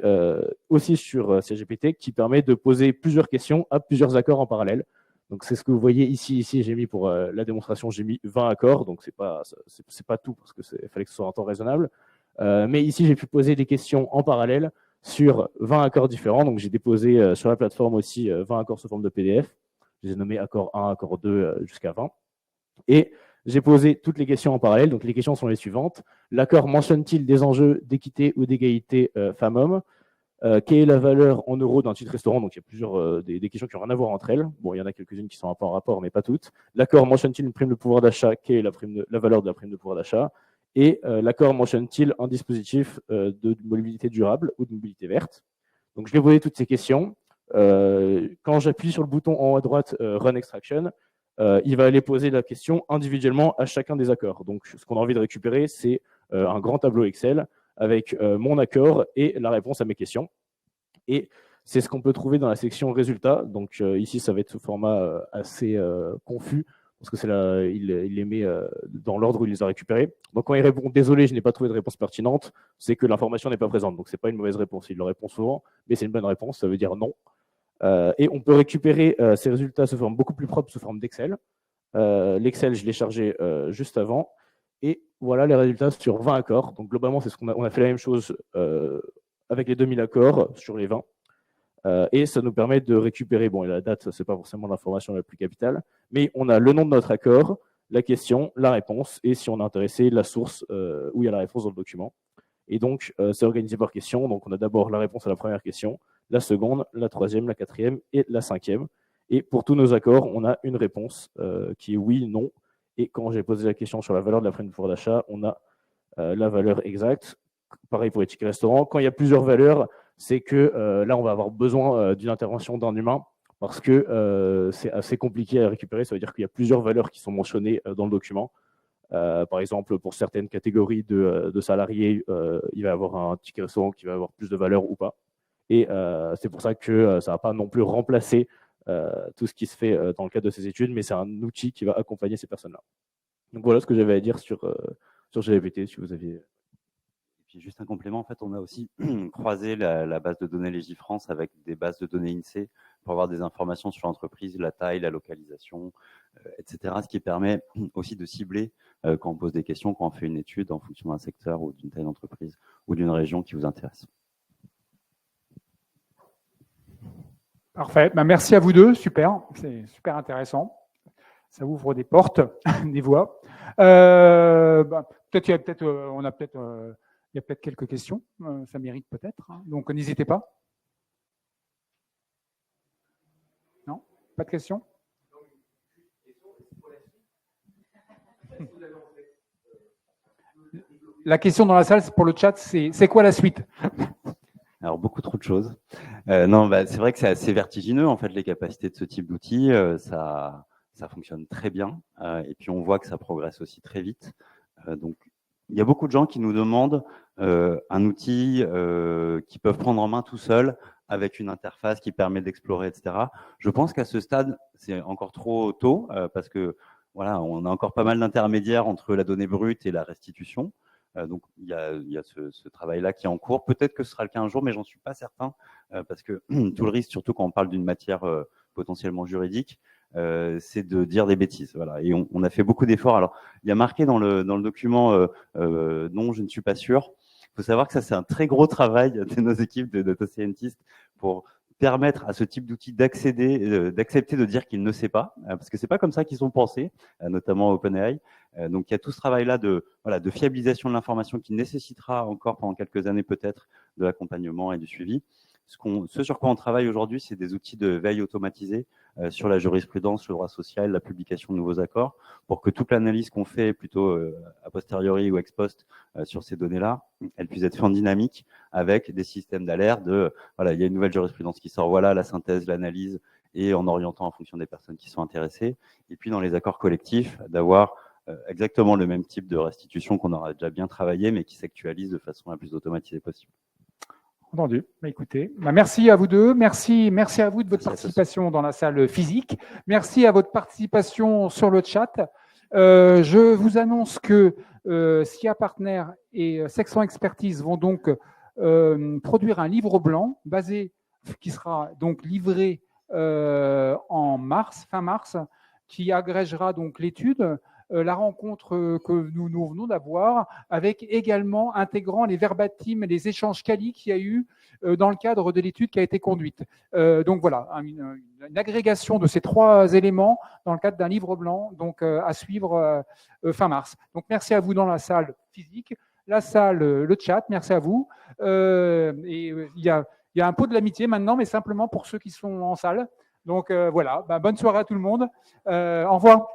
aussi sur ChatGPT qui permet de poser plusieurs questions à plusieurs accords en parallèle. Donc, c'est ce que vous voyez ici. Ici, j'ai mis pour la démonstration, j'ai mis 20 accords. Donc, c'est pas tout, parce qu'il fallait que ce soit un temps raisonnable. Mais ici, j'ai pu poser des questions en parallèle sur 20 accords différents. Donc, j'ai déposé sur la plateforme aussi 20 accords sous forme de PDF. Je les ai nommés accord 1, accord 2 jusqu'à 20. Et j'ai posé toutes les questions en parallèle. Donc, les questions sont les suivantes. L'accord mentionne-t-il des enjeux d'équité ou d'égalité femmes-hommes? Quelle est la valeur en euros d'un titre restaurant? Donc, il y a plusieurs des questions qui n'ont rien à voir entre elles. Bon, il y en a quelques-unes qui sont un peu en rapport, mais pas toutes. L'accord mentionne-t-il une prime de pouvoir d'achat? Quelle est la valeur de la prime de pouvoir d'achat? Et l'accord mentionne-t-il un dispositif de mobilité durable ou de mobilité verte? Donc, je vais poser toutes ces questions. Quand j'appuie sur le bouton en haut à droite, Run Extraction, il va aller poser la question individuellement à chacun des accords. Donc, ce qu'on a envie de récupérer, c'est un grand tableau Excel avec mon accord et la réponse à mes questions. Et c'est ce qu'on peut trouver dans la section résultats. Donc, ici, ça va être sous format assez confus, parce que il les met dans l'ordre où il les a récupérés. Donc, quand il répond « Désolé, je n'ai pas trouvé de réponse pertinente », c'est que l'information n'est pas présente. Donc, ce n'est pas une mauvaise réponse. Il le répond souvent, mais c'est une bonne réponse. Ça veut dire non. Et on peut récupérer ces résultats sous forme beaucoup plus propre, sous forme d'Excel. L'Excel, je l'ai chargé juste avant. Et voilà les résultats sur 20 accords. Donc, globalement, c'est on a fait la même chose avec les 2000 accords sur les 20. Et ça nous permet de récupérer, bon, et la date, ce n'est pas forcément l'information la plus capitale, mais on a le nom de notre accord, la question, la réponse, et si on est intéressé, la source où il y a la réponse dans le document. Et donc, c'est organisé par question. Donc, on a d'abord la réponse à la première question, la seconde, la troisième, la quatrième et la cinquième. Et pour tous nos accords, on a une réponse qui est oui, non. Et quand j'ai posé la question sur la valeur de la prime de pouvoir d'achat, on a la valeur exacte. Pareil pour les tickets restaurants. Quand il y a plusieurs valeurs, c'est que là, on va avoir besoin d'une intervention d'un humain parce que c'est assez compliqué à récupérer. Ça veut dire qu'il y a plusieurs valeurs qui sont mentionnées dans le document. Par exemple, pour certaines catégories de salariés, il va y avoir un ticket restaurant qui va avoir plus de valeur ou pas. Et c'est pour ça que ça ne va pas non plus remplacer tout ce qui se fait dans le cadre de ces études, mais c'est un outil qui va accompagner ces personnes-là. Donc voilà ce que j'avais à dire sur GPT, si vous aviez... Et puis juste un complément, en fait, on a aussi croisé la base de données Légifrance avec des bases de données INSEE pour avoir des informations sur l'entreprise, la taille, la localisation, etc. Ce qui permet aussi de cibler quand on pose des questions, quand on fait une étude en fonction d'un secteur ou d'une taille d'entreprise ou d'une région qui vous intéresse. Parfait. Ben, merci à vous deux. Super. C'est super intéressant. Ça ouvre des portes, des voies. Peut-être il y a peut-être quelques questions. Ça mérite peut-être. Hein. Donc n'hésitez pas. Non, pas de questions. La question dans la salle, pour le chat, c'est quoi la suite? Alors, beaucoup trop de choses. Non, c'est vrai que c'est assez vertigineux, en fait, les capacités de ce type d'outils. Ça fonctionne très bien. Et puis, on voit que ça progresse aussi très vite. Donc, il y a beaucoup de gens qui nous demandent un outil qu'ils peuvent prendre en main tout seul, avec une interface qui permet d'explorer, etc. Je pense qu'à ce stade, c'est encore trop tôt, parce que voilà, on a encore pas mal d'intermédiaires entre la donnée brute et la restitution. Donc, il y a ce travail-là qui est en cours. Peut-être que ce sera le cas un jour, mais j'en suis pas certain, parce que tout le risque, surtout quand on parle d'une matière potentiellement juridique, c'est de dire des bêtises. Voilà. Et on a fait beaucoup d'efforts. Alors, il y a marqué dans le document non, je ne suis pas sûr. Il faut savoir que ça, c'est un très gros travail de nos équipes de data scientists pour permettre à ce type d'outil d'accéder, d'accepter de dire qu'il ne sait pas, parce que c'est pas comme ça qu'ils sont pensés, notamment OpenAI. Donc il y a tout ce travail-là de fiabilisation de l'information qui nécessitera encore pendant quelques années peut-être de l'accompagnement et du suivi. Ce sur quoi on travaille aujourd'hui, c'est des outils de veille automatisés sur la jurisprudence, le droit social, la publication de nouveaux accords, pour que toute l'analyse qu'on fait plutôt a posteriori ou ex post sur ces données-là, elle puisse être faite en dynamique avec des systèmes d'alerte de voilà, il y a une nouvelle jurisprudence qui sort, voilà la synthèse, l'analyse, et en orientant en fonction des personnes qui sont intéressées. Et puis dans les accords collectifs, d'avoir exactement le même type de restitution qu'on aura déjà bien travaillé, mais qui s'actualise de façon la plus automatisée possible. Entendu. Écoutez, merci à vous deux. Merci à vous de votre participation dans la salle physique. Merci à votre participation sur le chat. Je vous annonce que SIA Partner et Sextant Expertise vont donc produire un livre blanc qui sera donc livré en mars, fin mars, qui agrégera donc l'étude. La rencontre que nous venons d'avoir, avec également intégrant les verbatims et les échanges quali qu'il y a eu dans le cadre de l'étude qui a été conduite. Donc voilà, une agrégation de ces trois éléments dans le cadre d'un livre blanc, donc à suivre fin mars. Donc merci à vous dans la salle physique, la salle, le chat, merci à vous. Et il y a un pot de l'amitié maintenant, mais simplement pour ceux qui sont en salle. Donc voilà, bonne soirée à tout le monde. Au revoir.